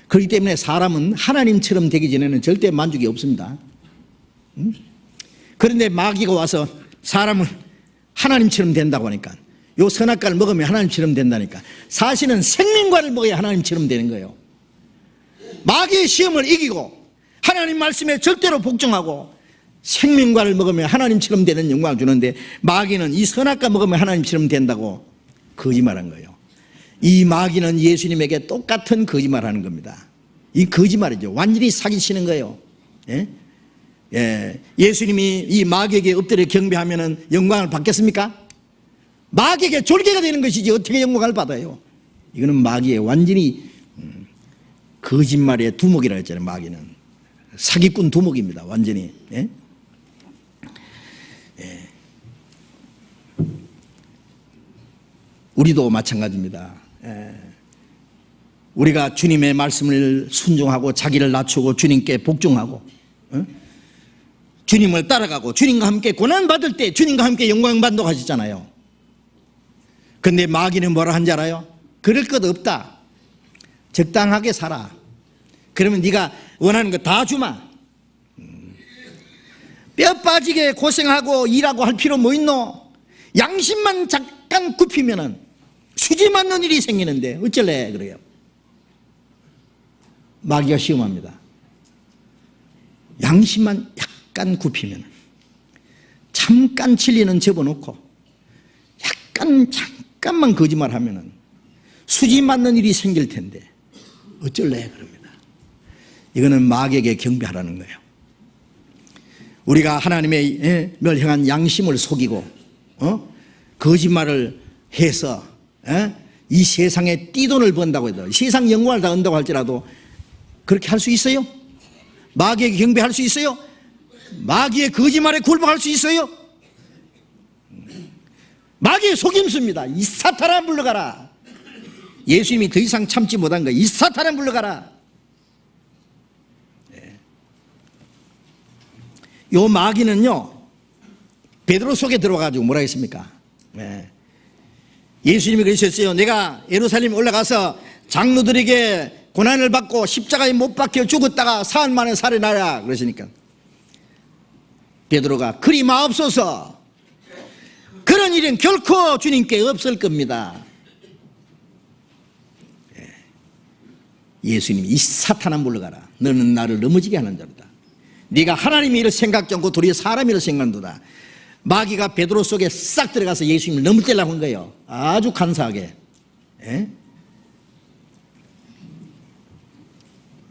그렇기 때문에 사람은 하나님처럼 되기 전에는 절대 만족이 없습니다. 그런데 마귀가 와서 사람을 하나님처럼 된다고 하니까, 요 선악과를 먹으면 하나님처럼 된다니까, 사실은 생명과를 먹어야 하나님처럼 되는 거예요. 마귀의 시험을 이기고 하나님 말씀에 절대로 복종하고 생명과를 먹으면 하나님처럼 되는 영광을 주는데, 마귀는 이 선악과 먹으면 하나님처럼 된다고 거짓말한 거예요. 이 마귀는 예수님에게 똑같은 거짓말하는 겁니다. 이 거짓말이죠. 완전히 사기치는 거예요. 예수님이 이 마귀에게 엎드려 경배하면 영광을 받겠습니까? 마귀에게 졸개가 되는 것이지 어떻게 영광을 받아요? 이거는 마귀의 완전히 거짓말의 두목이라 했잖아요. 마귀는 사기꾼 두목입니다. 완전히. 우리도 마찬가지입니다. 우리가 주님의 말씀을 순종하고 자기를 낮추고 주님께 복종하고 주님을 따라가고 주님과 함께 고난받을 때 주님과 함께 영광받는다고 하셨잖아요. 근데 마귀는 뭐라 한지 알아요? 그럴 것 없다. 적당하게 살아. 그러면 네가 원하는 거 다 주마. 뼈 빠지게 고생하고 일하고 할 필요 뭐 있노? 양심만 잠깐 굽히면은 수지 맞는 일이 생기는데 어쩔래 그래요. 마귀가 시험합니다. 양심만 약간 굽히면 잠깐 진리는 접어놓고 잠깐만 거짓말하면은 수지 맞는 일이 생길 텐데 어쩔래 그럽니다. 이거는 마귀에게 경배하라는 거예요. 우리가 하나님의 멸 향한 양심을 속이고 거짓말을 해서 이 세상에 띠돈을 번다고 해도 세상 영광을 다 얻는다고 할지라도 그렇게 할 수 있어요? 마귀에게 경배할 수 있어요? 마귀의 거짓말에 굴복할 수 있어요? 마귀의 속임수입니다. 이 사탄아 물러가라. 예수님이 더 이상 참지 못한 거예요. 이 사탄아 물러가라. 요 마귀는요 베드로 속에 들어가가지고 뭐라 했습니까? 예수님이 그러셨어요. 내가 예루살렘에 올라가서 장로들에게 고난을 받고 십자가에 못 박혀 죽었다가 사흘 만에 살아나라 그러시니까 베드로가 그리 마옵소서. 그런 일은 결코 주님께 없을 겁니다. 예수님이 이 사탄아 물러가라. 너는 나를 넘어지게 하는 자로다. 네가 하나님의 일을 생각지 않고 도리어 사람의 일을 생각한도다. 마귀가 베드로 속에 싹 들어가서 예수님을 넘어뜨리려고 한 거예요. 아주 간사하게.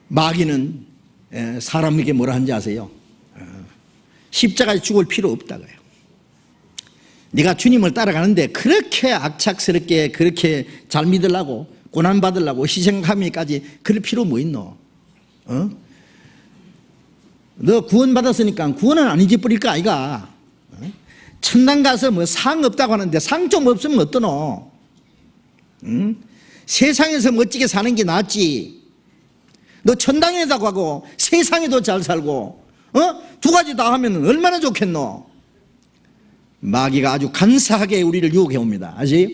마귀는 사람에게 뭐라 하는지 아세요? 십자가에 죽을 필요 없다고요. 네가 주님을 따라가는데 그렇게 악착스럽게 그렇게 잘 믿으려고 고난받으려고 희생하기까지 그럴 필요 뭐 있노? 너 구원받았으니까 구원은 안 잊어버릴 거 아이가? 천당 가서 뭐 상 없다고 하는데 상 좀 없으면 어떠노? 세상에서 멋지게 사는 게 낫지. 너 천당에다 가고 세상에도 잘 살고 두 가지 다 하면 얼마나 좋겠노? 마귀가 아주 간사하게 우리를 유혹해 옵니다. 아세요?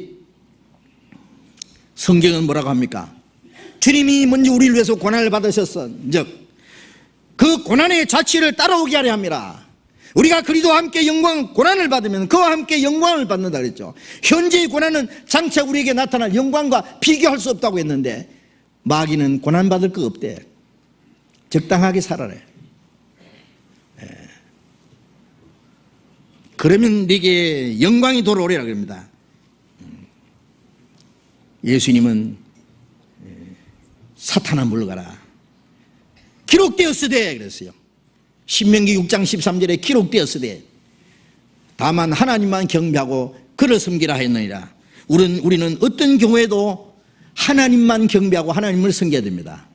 성경은 뭐라고 합니까? 주님이 먼저 우리를 위해서 고난을 받으셨어. 즉 그 고난의 자취를 따라오게 하려 합니다. 우리가 그리스도와 함께 영광 고난을 받으면 그와 함께 영광을 받는다 그랬죠. 현재의 고난은 장차 우리에게 나타날 영광과 비교할 수 없다고 했는데 마귀는 고난 받을 거 없대. 적당하게 살아래. 그러면 네게 영광이 돌아오리라 그럽니다. 예수님은 사탄아 물러가라. 기록되었으되 그랬어요. 신명기 6장 13절에 기록되었으되 다만 하나님만 경배하고 그를 섬기라 했느니라. 우리는 어떤 경우에도 하나님만 경배하고 하나님을 섬겨야 됩니다.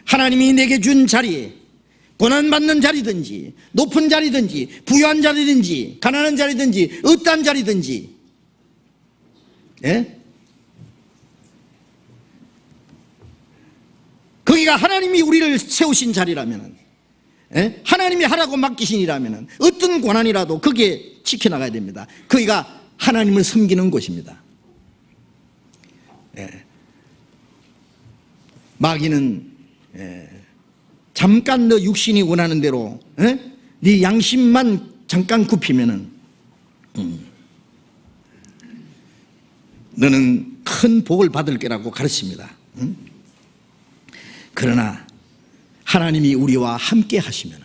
하나님이 내게 준 자리, 고난받는 자리든지 높은 자리든지 부유한 자리든지 가난한 자리든지 어떠한 자리든지 거기가 하나님이 우리를 세우신 자리라면 하나님이 하라고 맡기신 일이라면 어떤 고난이라도 거기에 지켜나가야 됩니다. 거기가 하나님을 섬기는 곳입니다. 마귀는 잠깐 너 육신이 원하는 대로 네 양심만 잠깐 굽히면은 너는 큰 복을 받을 거라고 가르칩니다. 그러나 하나님이 우리와 함께 하시면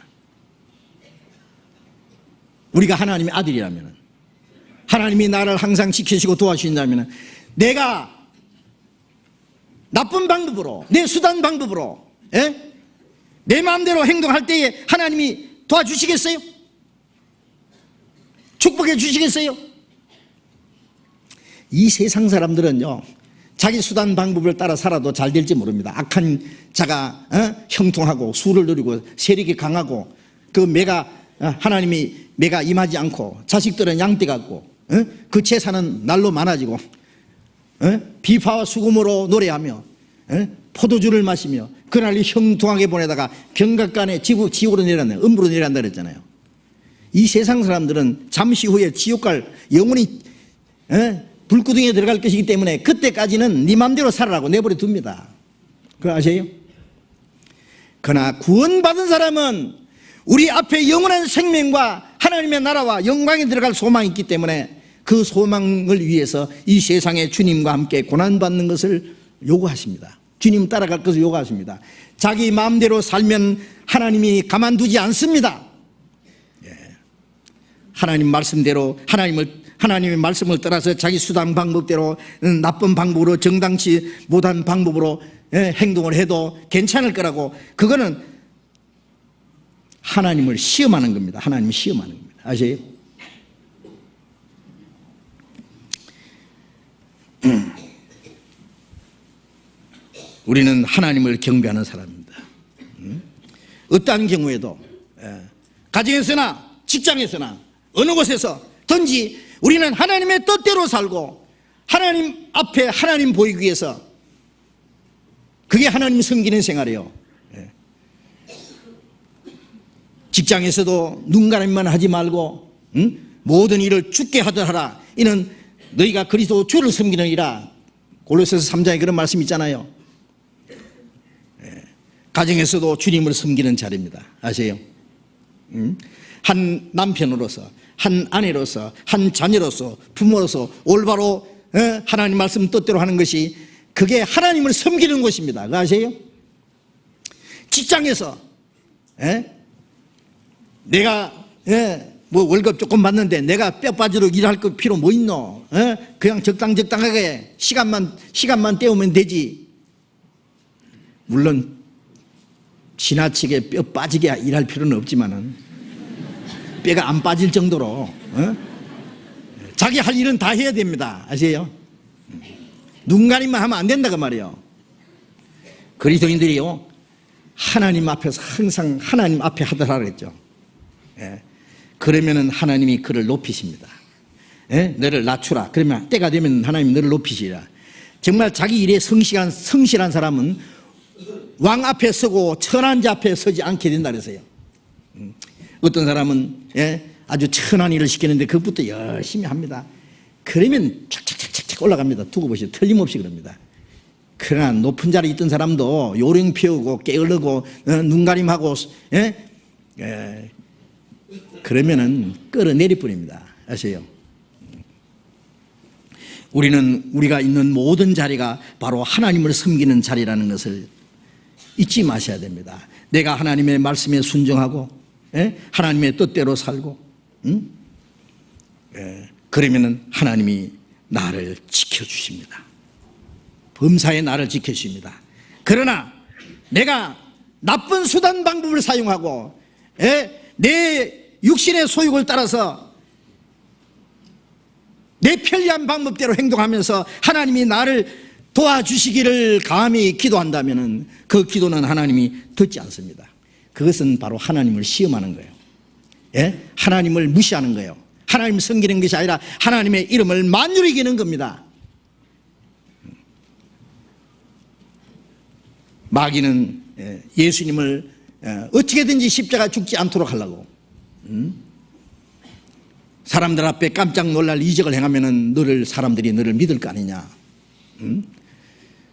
우리가 하나님의 아들이라면 하나님이 나를 항상 지키시고 도와주신다면 내가 나쁜 방법으로 내 수단 방법으로 내 마음대로 행동할 때에 하나님이 도와주시겠어요? 축복해 주시겠어요? 이 세상 사람들은요 자기 수단 방법을 따라 살아도 잘 될지 모릅니다. 악한 자가 형통하고 수를 누리고 세력이 강하고 그 매가 하나님이 매가 임하지 않고 자식들은 양떼 같고 그 재산은 날로 많아지고 비파와 수금으로 노래하며 포도주를 마시며 그날 형통하게 보내다가 경각간에 지옥으로 내려간다, 음부로 내려간다 그랬잖아요. 이 세상 사람들은 잠시 후에 지옥 갈 영원히 불구덩이에 들어갈 것이기 때문에 그때까지는 네 맘대로 살아라고 내버려 둡니다. 그거 아세요? 그러나 구원받은 사람은 우리 앞에 영원한 생명과 하나님의 나라와 영광에 들어갈 소망이 있기 때문에 그 소망을 위해서 이 세상에 주님과 함께 고난받는 것을 요구하십니다. 주님 따라갈 것을 요구하십니다. 자기 마음대로 살면 하나님이 가만두지 않습니다. 하나님 말씀대로 하나님의 말씀을 따라서 자기 수단 방법대로 나쁜 방법으로 정당치 못한 방법으로 행동을 해도 괜찮을 거라고, 그거는 하나님을 시험하는 겁니다. 하나님을 시험하는 겁니다. 아세요? 우리는 하나님을 경배하는 사람입니다. 어떠한 경우에도 가정에서나 직장에서나 어느 곳에서든지 우리는 하나님의 뜻대로 살고 하나님 앞에 하나님 보이기 위해서, 그게 하나님 섬기는 생활이에요. 직장에서도 눈 가림만 하지 말고 모든 일을 주께 하더라. 이는 너희가 그리스도 주를 섬기느니라. 골로새서 3장에 그런 말씀 있잖아요. 가정에서도 주님을 섬기는 자리입니다. 아세요? 한 남편으로서, 한 아내로서, 한 자녀로서, 부모로서 올바로 하나님 말씀 뜻대로 하는 것이, 그게 하나님을 섬기는 것입니다. 그거 아세요? 직장에서 내가 뭐 월급 조금 받는데 내가 뼈 빠지도록 일할 거 필요 뭐 있노? 그냥 적당하게 시간만 때우면 되지. 물론 지나치게 뼈 빠지게 일할 필요는 없지만은 뼈가 안 빠질 정도로 자기 할 일은 다 해야 됩니다. 아세요? 눈 가림만 하면 안 된다 그 말이에요. 그리스도인들이요, 하나님 앞에서 항상 하나님 앞에 하더라 그랬죠. 그러면은 하나님이 그를 높이십니다. 너를 낮추라. 그러면 때가 되면 하나님이 너를 높이시리라. 정말 자기 일에 성실한 사람은 왕 앞에 서고 천한 자 앞에 서지 않게 된다 그랬어요. 어떤 사람은 아주 천한 일을 시키는데 그것부터 열심히 합니다. 그러면 착착착착 올라갑니다. 두고 보시죠. 틀림없이 그럽니다. 그러나 높은 자리에 있던 사람도 요령 피우고 게으르고 눈가림하고 그러면은 끌어내리 뿐입니다. 아세요? 우리가 있는 모든 자리가 바로 하나님을 섬기는 자리라는 것을 잊지 마셔야 됩니다. 내가 하나님의 말씀에 순종하고 하나님의 뜻대로 살고 그러면은 하나님이 나를 지켜주십니다. 범사에 나를 지켜주십니다. 그러나 내가 나쁜 수단 방법을 사용하고 내 육신의 소욕을 따라서 내 편리한 방법대로 행동하면서 하나님이 나를 도와주시기를 감히 기도한다면 그 기도는 하나님이 듣지 않습니다. 그것은 바로 하나님을 시험하는 거예요. 하나님을 무시하는 거예요. 하나님 섬기는 것이 아니라 하나님의 이름을 만유리기는 겁니다. 마귀는 예수님을 어떻게든지 십자가 죽지 않도록 하려고 사람들 앞에 깜짝 놀랄 이적을 행하면은 사람들이 너를 믿을 거 아니냐.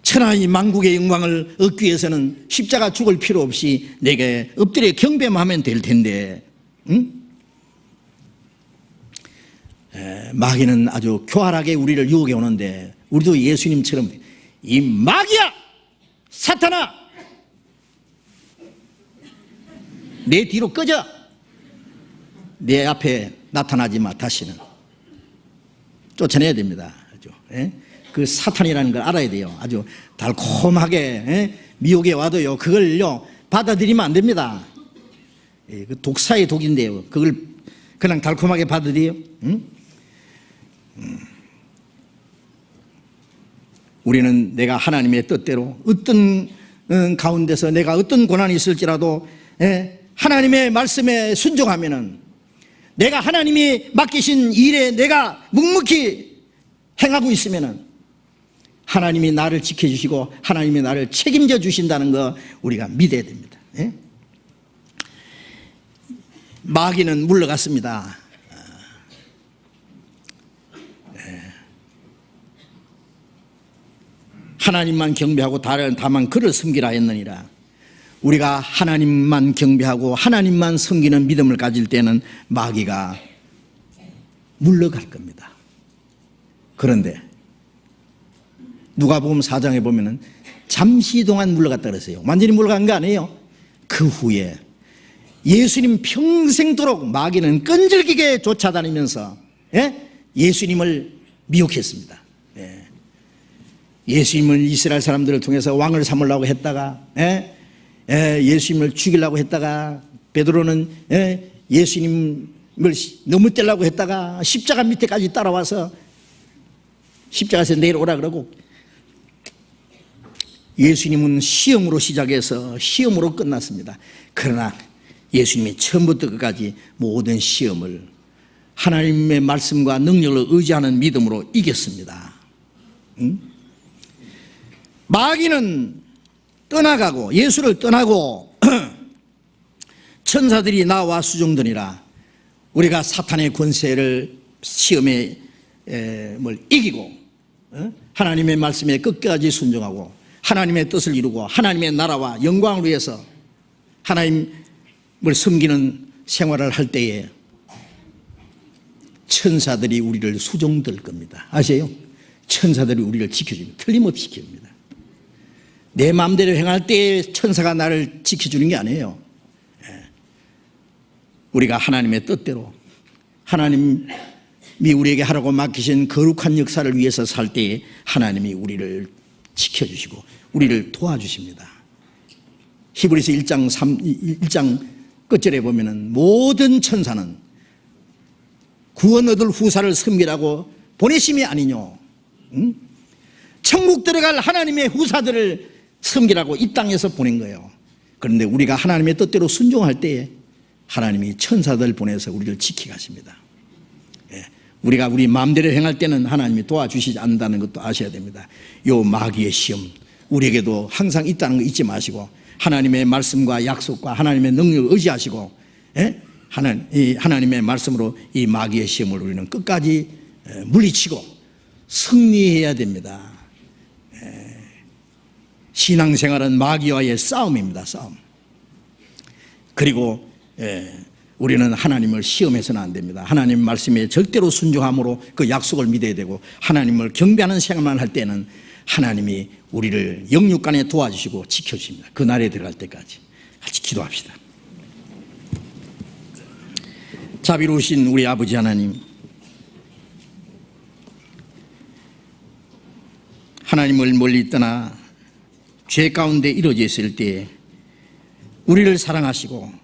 천하의 만국의 영광을 얻기 위해서는 십자가 죽을 필요 없이 내게 엎드려 경배만 하면 될 텐데. 마귀는 아주 교활하게 우리를 유혹해 오는데, 우리도 예수님처럼 이 마귀야, 사탄아, 내 뒤로 꺼져. 내 앞에 나타나지 마. 다시는 쫓아내야 됩니다. 아주 그 사탄이라는 걸 알아야 돼요. 아주 달콤하게 미혹에 와도요, 그걸요 받아들이면 안 됩니다. 그 독사의 독인데요, 그걸 그냥 달콤하게 받아들여요. 우리는 내가 하나님의 뜻대로 어떤 가운데서 내가 어떤 고난이 있을지라도 하나님의 말씀에 순종하면은, 내가 하나님이 맡기신 일에 내가 묵묵히 행하고 있으면은 하나님이 나를 지켜주시고 하나님이 나를 책임져 주신다는 거 우리가 믿어야 됩니다. 예? 마귀는 물러갔습니다. 하나님만 경배하고 다만 그를 섬기라 했느니라. 우리가 하나님만 경배하고 하나님만 섬기는 믿음을 가질 때는 마귀가 물러갈 겁니다. 그런데 누가복음 4장에 보면은 잠시 동안 물러갔다 그랬어요. 완전히 물러간 거 아니에요. 그 후에 예수님 평생도록 마귀는 끈질기게 쫓아다니면서 예수님을 미혹했습니다. 예수님을 이스라엘 사람들을 통해서 왕을 삼으려고 했다가 예수님을 죽이려고 했다가 베드로는 예수님을 넘어뜨리려고 했다가 십자가 밑에까지 따라와서 십자가에서 내려오라 그러고 예수님은 시험으로 시작해서 시험으로 끝났습니다. 그러나 예수님이 처음부터 끝까지 모든 시험을 하나님의 말씀과 능력을 의지하는 믿음으로 이겼습니다. 마귀는 떠나가고 예수를 떠나고 천사들이 나와 수종드니라. 우리가 사탄의 권세를 시험에 이기고 하나님의 말씀에 끝까지 순종하고 하나님의 뜻을 이루고 하나님의 나라와 영광을 위해서 하나님을 섬기는 생활을 할 때에 천사들이 우리를 수종들 겁니다. 아세요? 천사들이 우리를 지켜줍니다. 틀림없이 지켜줍니다. 내 마음대로 행할 때에 천사가 나를 지켜주는 게 아니에요. 우리가 하나님의 뜻대로 하나님이 우리에게 하라고 맡기신 거룩한 역사를 위해서 살 때에 하나님이 우리를 지켜주시고 우리를 도와주십니다. 히브리서 1장 끝절에 보면은 모든 천사는 구원 얻을 후사를 섬기라고 보내심이 아니뇨. 천국 들어갈 하나님의 후사들을 섬기라고 이 땅에서 보낸 거예요. 그런데 우리가 하나님의 뜻대로 순종할 때에 하나님이 천사들 보내서 우리를 지키가십니다. 우리가 우리 마음대로 행할 때는 하나님이 도와주시지 않는다는 것도 아셔야 됩니다. 요 마귀의 시험 우리에게도 항상 있다는 거 잊지 마시고 하나님의 말씀과 약속과 하나님의 능력을 의지하시고 하나님의 말씀으로 이 마귀의 시험을 우리는 끝까지 물리치고 승리해야 됩니다. 신앙생활은 마귀와의 싸움입니다. 싸움. 그리고 우리는 하나님을 시험해서는 안 됩니다. 하나님 말씀에 절대로 순종함으로 그 약속을 믿어야 되고 하나님을 경배하는 생활만 할 때는 하나님이 우리를 영육간에 도와주시고 지켜주십니다. 그 날에 들어갈 때까지 같이 기도합시다. 자비로우신 우리 아버지 하나님, 하나님을 멀리 떠나 죄 가운데 이루어져 있을 때 우리를 사랑하시고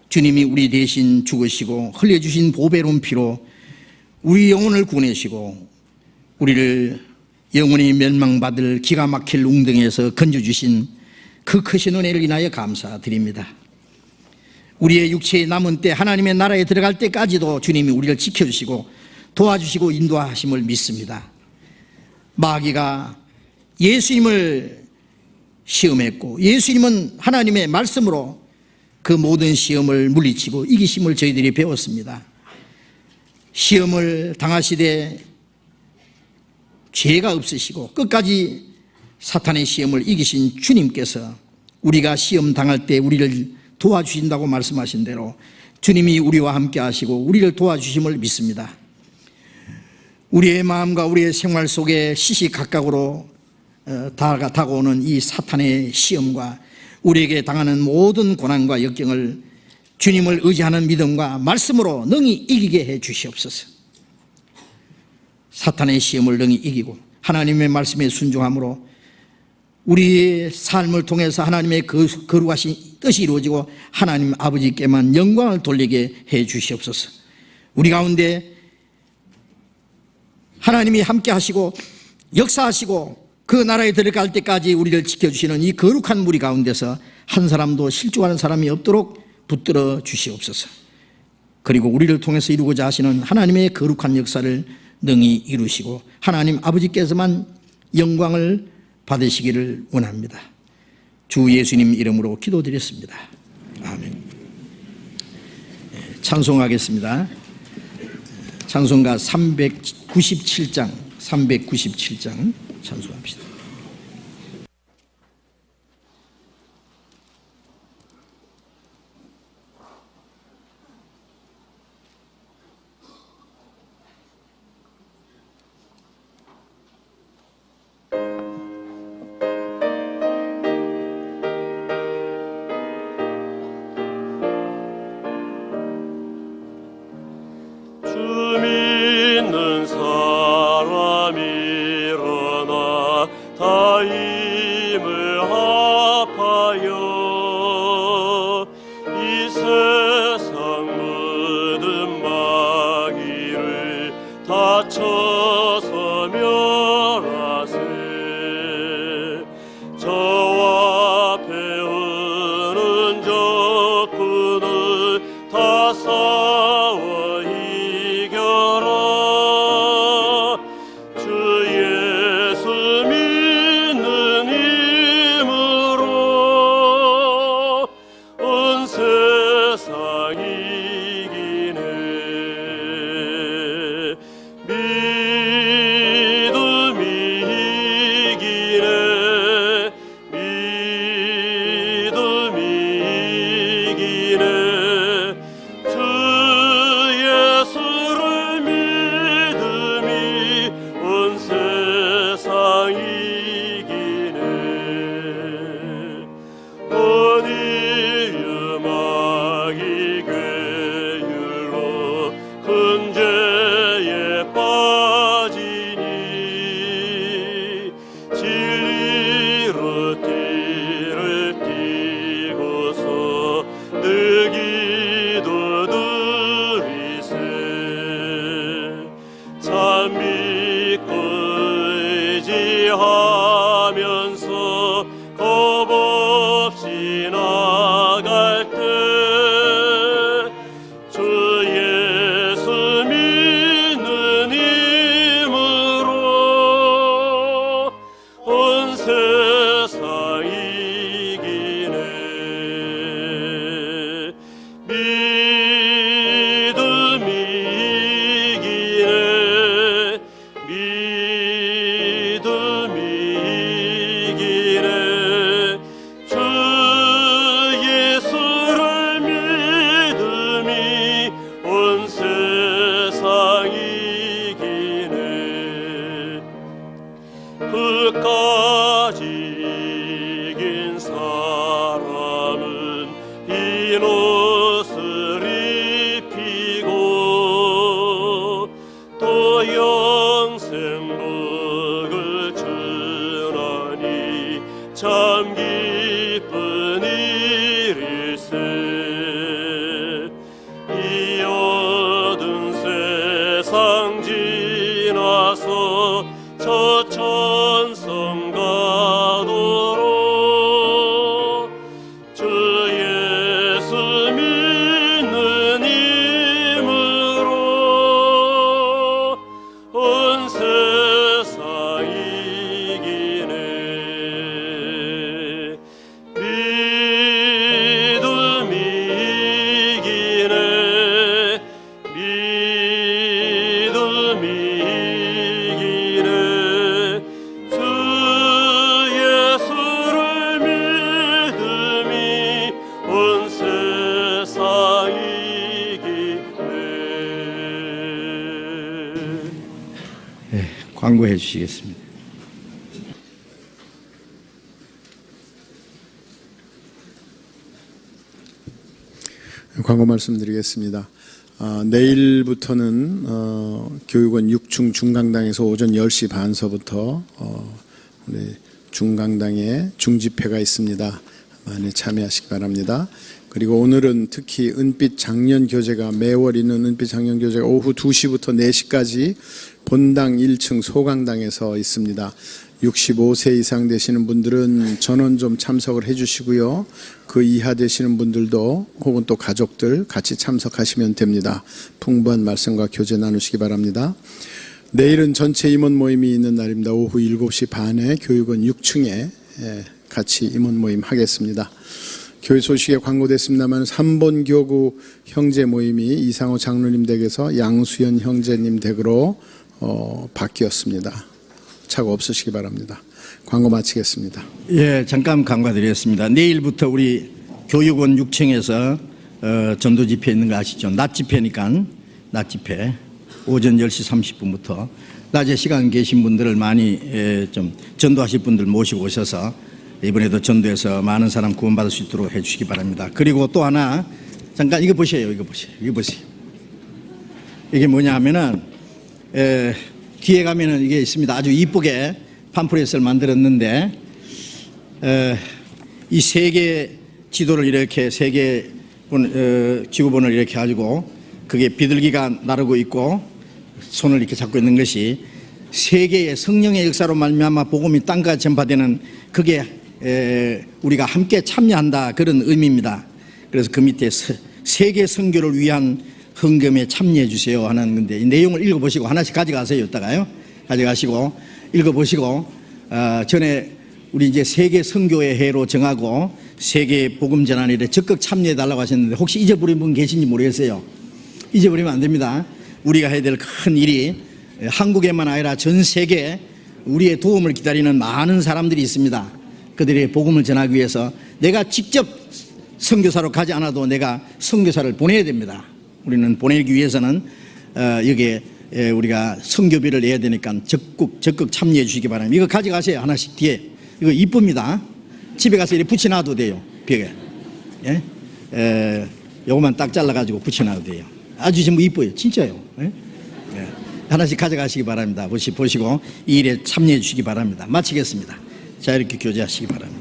주님이 우리 대신 죽으시고 흘려주신 보배로운 피로 우리 영혼을 구원하시고 우리를 영원히 멸망받을 기가 막힐 웅덩이에서 건져주신 그 크신 은혜를 인하여 감사드립니다. 우리의 육체의 남은 때 하나님의 나라에 들어갈 때까지도 주님이 우리를 지켜주시고 도와주시고 인도하심을 믿습니다. 마귀가 예수님을 시험했고 예수님은 하나님의 말씀으로 그 모든 시험을 물리치고 이기심을 저희들이 배웠습니다. 시험을 당하시되 죄가 없으시고 끝까지 사탄의 시험을 이기신 주님께서 우리가 시험 당할 때 우리를 도와주신다고 말씀하신 대로 주님이 우리와 함께 하시고 우리를 도와주심을 믿습니다. 우리의 마음과 우리의 생활 속에 시시각각으로 다가오는 이 사탄의 시험과 우리에게 당하는 모든 고난과 역경을 주님을 의지하는 믿음과 말씀으로 능히 이기게 해 주시옵소서. 사탄의 시험을 능히 이기고 하나님의 말씀에 순종함으로 우리의 삶을 통해서 하나님의 거룩하신 뜻이 이루어지고 하나님 아버지께만 영광을 돌리게 해 주시옵소서. 우리 가운데 하나님이 함께 하시고 역사하시고 그 나라에 들어갈 때까지 우리를 지켜주시는 이 거룩한 무리 가운데서 한 사람도 실족하는 사람이 없도록 붙들어 주시옵소서. 그리고 우리를 통해서 이루고자 하시는 하나님의 거룩한 역사를 능히 이루시고 하나님 아버지께서만 영광을 받으시기를 원합니다. 주 예수님 이름으로 기도드렸습니다. 아멘. 찬송하겠습니다. 찬송가 397장 찬송합시다. 광고해 주시겠습니다. 광고 말씀드리겠습니다. 내일부터는 교육원 6충 중강당에서 오전 10시 반서부터 우리 중강당에 중집회가 있습니다. 많이 참여하시기 바랍니다. 그리고 오늘은 특히 은빛 장년 교제가 매월 있는 은빛 장년 교제가 오후 2시부터 4시까지 본당 1층 소강당에서 있습니다. 65세 이상 되시는 분들은 전원 좀 참석을 해주시고요. 그 이하 되시는 분들도 혹은 또 가족들 같이 참석하시면 됩니다. 풍부한 말씀과 교제 나누시기 바랍니다. 내일은 전체 임원 모임이 있는 날입니다. 오후 7시 반에 교육원 6층에 같이 임원 모임 하겠습니다. 교회 소식에 광고됐습니다만 3번 교구 형제 모임이 이상호 장로님 댁에서 양수연 형제님 댁으로 바뀌었습니다. 착오 없으시기 바랍니다. 광고 마치겠습니다. 예, 잠깐 광고드리겠습니다. 내일부터 우리 교육원 6층에서 전도 집회 있는 거 아시죠? 낮 집회니까 낮 집회 오전 10시 30분부터 낮에 시간 계신 분들을 많이 좀 전도하실 분들 모시고 오셔서 이번에도 전도해서 많은 사람 구원받을 수 있도록 해주시기 바랍니다. 그리고 또 하나 잠깐 이거 보세요. 이거 보세요. 이게 뭐냐 하면은 뒤에 가면은 이게 있습니다. 아주 이쁘게 팜프렛을 만들었는데 이 세계 지도를 이렇게 세계 지구본을 이렇게 가지고 그게 비둘기가 나르고 있고 손을 이렇게 잡고 있는 것이 세계의 성령의 역사로 말미암아 복음이 땅까지 전파되는 그게 우리가 함께 참여한다 그런 의미입니다. 그래서 그 밑에 세계 선교를 위한 헌금에 참여해 주세요 하는 건데 이 내용을 읽어보시고 하나씩 가져가세요. 이따가요. 가져가시고 읽어보시고 전에 우리 이제 세계 선교의 해로 정하고 세계 복음 전환에 적극 참여해 달라고 하셨는데 혹시 잊어버린 분 계신지 모르겠어요. 잊어버리면 안 됩니다. 우리가 해야 될 큰 일이 한국에만 아니라 전 세계에 우리의 도움을 기다리는 많은 사람들이 있습니다. 그들의 복음을 전하기 위해서 내가 직접 선교사로 가지 않아도 내가 선교사를 보내야 됩니다. 우리는 보내기 위해서는 여기에 우리가 선교비를 내야 되니까 적극 참여해 주시기 바랍니다. 이거 가져가세요. 하나씩 뒤에. 이거 이쁩니다. 집에 가서 이렇게 붙여놔도 돼요. 벽에. 예? 요거만 딱 잘라가지고 붙여놔도 돼요. 아주 전부 이뻐요. 진짜요. 예? 예. 하나씩 가져가시기 바랍니다. 보시고 이 일에 참여해 주시기 바랍니다. 마치겠습니다. 자, 이렇게 교제하시기 바랍니다.